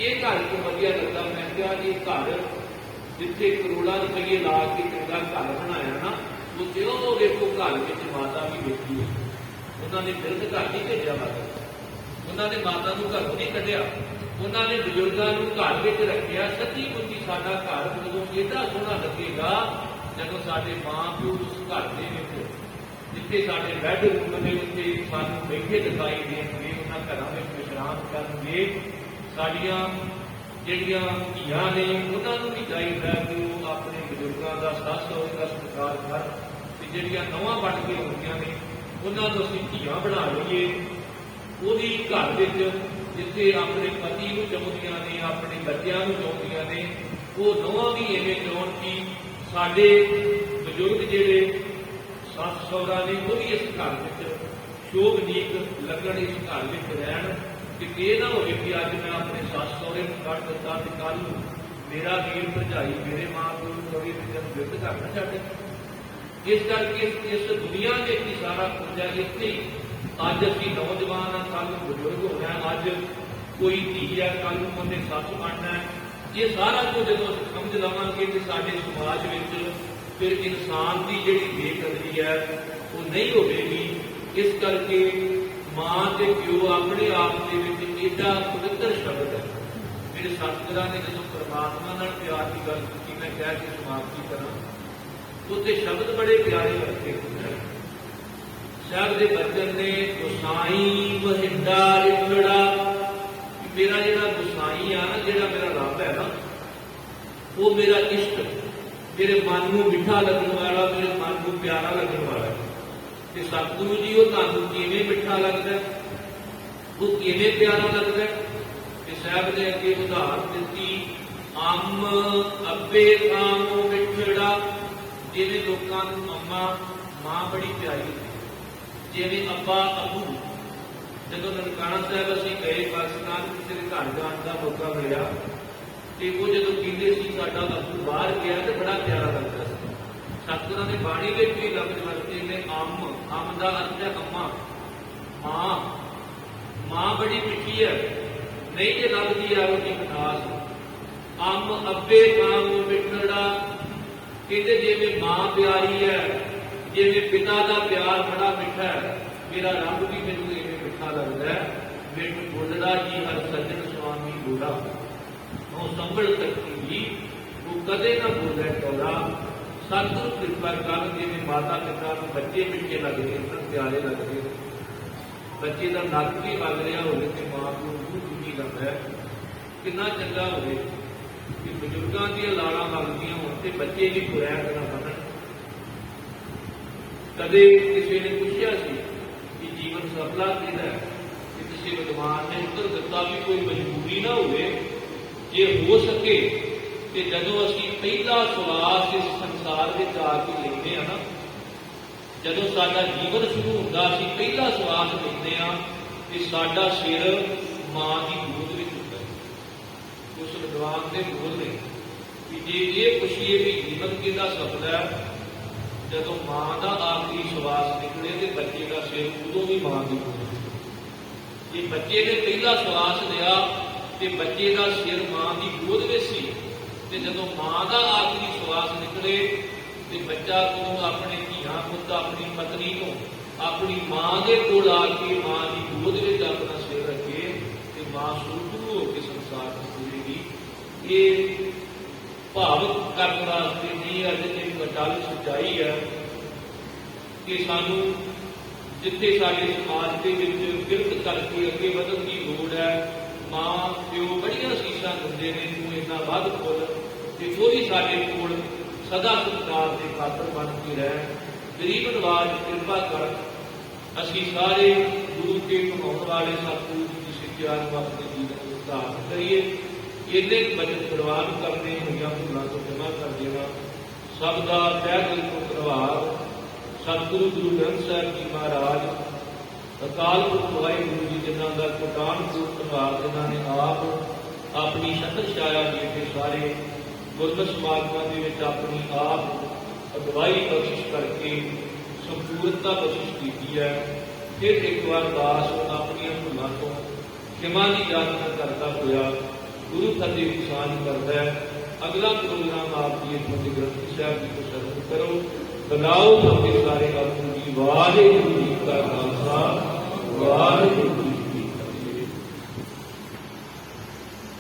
ये घर क्यों वधिया लगता? मैं कहा ये घर जिथे करोड़ों रुपये ला के चंगा घर बनाया ना, वो जो देखो घर में माता भी बैठी है। उन्होंने बिरध घर नहीं भेजा माता, उन्होंने माता को घरों नहीं कढ़िया, उन्होंने बजुर्गों को घर में रखा। सच्ची मुच्ची साडा घर जो एडा सोहना लगेगा जदों साडे मां प्यो उस घर के जिथे साडे बैडरूम ने उत्थे सानू बैठे दिखाई देंगे, उन्होंने घरों में विश्राम करेंगे। साडियां जिहड़ियां धीआं ने उन्होंने भी चाहिए कि वो अपने बजुर्गों का सस सहुरे का सत्कार कर, जिहड़ियां नौवां बन के आउंदियां ने उन्होंने असीं धीआं बना लईए। ਉਹਦੀ घर जिथे अपने पति को चाहदियां ने, अपने बच्चों को चाहदियां ने, वो नौवां भी इवें चाहन कि साडे बजुर्ग जिहड़े सस सहुरा ने वो भी इस घर में शोभनीक लगन, इस घर में रहन। कि ये ना हो कि अज मैं अपने सस सहुरे को कढ़ दिता तो कल मेरा वीर भरजाई मेरे मां प्यो कभी जब विरध करना छड्ड। इस करके इस दुनिया के सारा कुछ है। इतने अज असीं नौजवान हाँ, कल बजुर्ग होना, अज कोई धी है कल उन्हें सस बनना है। ये सारा कुछ जो समझ लवांगे तो साडे समाज में फिर इंसान की जिहड़ी बेकदरी है वो नहीं होगी। इस करके मां ते प्यो अपने आप के एडा पवित्र शब्द है। मेरे सतगुरां ने जो परमात्मा नाल प्यार की गल की, मैं कह के समाप्ति करा, उत्ते शब्द बड़े प्यारे लगते हैं। साहब के बचन ने गुसाई महिंदा रिपड़ा, मेरा जिहड़ा गुसाई आ ना, जिहड़ा मेरा रब है ना, वो मेरा इष्ट, मेरे मन को मिठा लगन वाला, मेरे मन को प्यारा लगन वाला। तो सतगुरु जी वो तुहानू किवें मिठा लगता है, वो किवें प्यारा लगता है? कि साहब ने अगे उदाहरण दी, अम अब्बे खामो मिठड़ा, जिवें लोकां नूं अम्मा मां बड़ी प्यारी, जिवें अब्बा अबू। जदों ननकाना साहब असीं गए पाकिस्तान, किसी के घर जाण का मौका मिलिया, तो वो जदों कहंदे सी साडा अबू बाहर गया तो बड़ा प्यारा लगता है। सतगुरां ने बाणी विच भी लफ्ज़ वरते ने अम, अम का अर्थ है अम्मा, मां। मां बड़ी मिठी है, नहीं जो लगती है उसकी खटास। अम अब्बे काम मिठड़ा, कहते जिवें मां प्यारी है, जिवें पिता का प्यार बड़ा मिठा है, मेरा रब भी मैनूं इवें मिठा लगता है। मैनूं बोलड़ा जी हर सज्जन स्वामी बोला, वो संभल सकती जी वो कदे ना बोले टोला। सतगुरु कृपा कर, जिवें माता पिता को बच्चे मिठे लगते हैं, प्यारे लगते हैं, बच्चे का नक भी लग रहा हो तो मां को बहुत दुखी लगता है। ਕਿੰਨਾ ਚੰਗਾ ਹੋਵੇ ਕਿ ਬਜ਼ੁਰਗਾਂ ਦੀਆਂ ਲਾੜਾਂ ਲੱਗਦੀਆਂ ਹੋਣ ਤੇ ਬੱਚੇ ਵੀ ਕੁਰੈਤ ਨਾ ਬਣਨ। ਕਦੇ ਕਿਸੇ ਨੇ ਪੁੱਛਿਆ ਸੀ ਕਿ ਜੀਵਨ ਸਫਲਾ ਕਿਹਦਾ ਹੈ, ਕਿ ਕਿਸੇ ਵਿਦਵਾਨ ਨੇ ਉੱਤਰ ਦਿੱਤਾ ਵੀ ਕੋਈ ਮਜਬੂਰੀ ਨਾ ਹੋਵੇ, ਜੇ ਹੋ ਸਕੇ ਤੇ ਜਦੋਂ ਅਸੀਂ ਪਹਿਲਾ ਸਵਾਸ ਇਸ ਸੰਸਾਰ ਵਿੱਚ ਆ ਕੇ ਲੈਂਦੇ ਹਾਂ ਨਾ, ਜਦੋਂ ਸਾਡਾ ਜੀਵਨ ਸ਼ੁਰੂ ਹੁੰਦਾ ਅਸੀਂ ਪਹਿਲਾ ਸਵਾਸ ਲੈਂਦੇ ਹਾਂ ਤੇ ਸਾਡਾ ਸਿਰ ਮਾਂ ਦੀ ਗੋਦ ਵਿੱਚ ਹੁੰਦਾ ਹੈ। ਉਸ ਵਿਦਵਾਨ ਦੇ ਬੋਲ ਨੇ ਕਿ ਜੇ ਇਹ ਪੁੱਛੀਏ ਵੀ ਜੀਵਨ ਕਿਹਦਾ ਸਫਲ ਹੈ, ਜਦੋਂ ਮਾਂ ਦਾ ਆਖਰੀ ਸਵਾਸ ਨਿਕਲੇ ਤੇ ਬੱਚੇ ਦਾ ਸਿਰ ਉਦੋਂ ਵੀ ਮਾਂ ਦੀ ਗੋਦ ਵਿੱਚ। ਜੇ ਬੱਚੇ ਨੇ ਪਹਿਲਾ ਸਵਾਸ ਲਿਆ ਤੇ ਬੱਚੇ ਦਾ ਸਿਰ ਮਾਂ ਦੀ ਗੋਦ ਵਿੱਚ ਸੀ, ਤੇ ਜਦੋਂ ਮਾਂ ਦਾ ਆਖਰੀ ਸਵਾਸ ਨਿਕਲੇ ਤੇ ਬੱਚਾ ਉਦੋਂ ਆਪਣੇ ਧੀਆਂ ਪੁੱਤ ਆਪਣੀ ਪਤਨੀ ਤੋਂ ਆਪਣੀ ਮਾਂ ਦੇ ਕੋਲ ਆ ਕੇ ਮਾਂ ਦੀ ਗੋਦ ਵਿੱਚ ਆਪਣਾ ਸਿਰ ਰੱਖੇ ਤੇ ਮਾਂ ਸ਼ੁਰੂ ਹੋ ਕੇ ਸੰਸਾਰ ਨੂੰ ਪੂਰੇਗੀ। ਇਹ ਭਾਵਕ ਕਰਨ ਵਾਸਤੇ ਨਹੀਂ, ਅੱਜ ਇੱਕ ਅਟਲ ਸੱਚਾਈ ਹੈ ਕਿ ਸਾਨੂੰ ਜਿੱਥੇ ਸਾਡੇ ਸਮਾਜ ਦੇ ਵਿੱਚ ਬਿਰਧ ਕਰਕੇ ਅੱਗੇ ਵਧਣ ਦੀ ਲੋੜ ਹੈ, ਮਾਂ ਪਿਓ ਬੜੀਆਂ ਅਸੀਸਾਂ ਦਿੰਦੇ ਨੇ, ਤੂੰ ਇੰਨਾ ਵੱਧ ਖੁੱਲ ਤੇ ਉਹ ਵੀ ਸਾਡੇ ਕੋਲ ਸਦਾ ਸਤਿਕਾਰ ਦੇ ਖਾਤਰ ਬਣ ਕੇ ਰਹਿ। ਗਰੀਬ ਨਵਾਜ ਕਿਰਪਾ ਕਰ, ਅਸੀਂ ਸਾਰੇ ਗੁਰੂ ਕੇ ਕਮਾਉਣ ਵਾਲੇ ਸਤਿਗੁਰੂ ਜੀ ਦੀ ਸਿੱਖਿਆ ਨੂੰ ਆਪਣੇ ਜੀਵਨ ਵਿੱਚ ਧਾਰਨ ਕਰੀਏ। ਇੰਨੇ ਬਚਨ ਪ੍ਰਵਾਨ ਕਰਨੇ ਹੋਈਆਂ ਭੁੱਲਾਂ ਤੋਂ ਜਮਾ ਕਰ ਦੇਣਾ। ਸਭ ਦਾ ਤਹਿ ਦਿਲ ਤੋਂ ਪ੍ਰਭਾਵ ਸਤਿਗੁਰੂ ਗੁਰੂ ਗ੍ਰੰਥ ਸਾਹਿਬ ਜੀ ਮਹਾਰਾਜ, ਅਕਾਲ ਪੁਰਖ ਵਾਹਿਗੁਰੂ ਜੀ, ਜਿਨ੍ਹਾਂ ਦਾ ਕੋਟਾਨ ਕੋਟ ਪ੍ਰਭਾਵ, ਜਿਨ੍ਹਾਂ ਨੇ ਆਪ ਆਪਣੀ ਛਤਰ ਛਾਇਆ ਦੇ ਕੇ ਸਾਰੇ ਗੁਰਮਤਿ ਸਮਾਗਮਾਂ ਦੇ ਵਿੱਚ ਆਪਣੀ ਆਪ ਅਗਵਾਈ ਬਖਸ਼ਿਸ਼ ਕਰਕੇ ਸੰਪੂਰਨਤਾ ਬਖਸ਼ਿਸ਼ ਕੀਤੀ ਹੈ। ਫਿਰ ਇੱਕ ਵਾਰ ਦਾਸ ਆਪਣੀਆਂ ਭੁੱਲਾਂ ਤੋਂ ਖਿਮਾ ਦੀ ਯਾਤਰਾ ਕਰਦਾ ਹੋਇਆ ਗੁਰੂ ਫਤਿਹ ਦੀ ਸਾਂਝ ਕਰਦਾ ਹੈ। ਅਗਲਾ ਪ੍ਰੋਗਰਾਮ ਆਪ ਜੀ ਗੁਰੂ ਗ੍ਰੰਥ ਸਾਹਿਬ ਜੀ ਤੋਂ ਸ਼ੁਰੂ ਕਰੋ। ਬੁਲਾਓ ਫਤਿਹ ਸਾਰੇ ਆਪ ਜੀ। ਵਾਹਿਗੁਰੂ ਜੀ ਕਾ ਖਾਲਸਾ, ਵਾਹਿਗੁਰੂ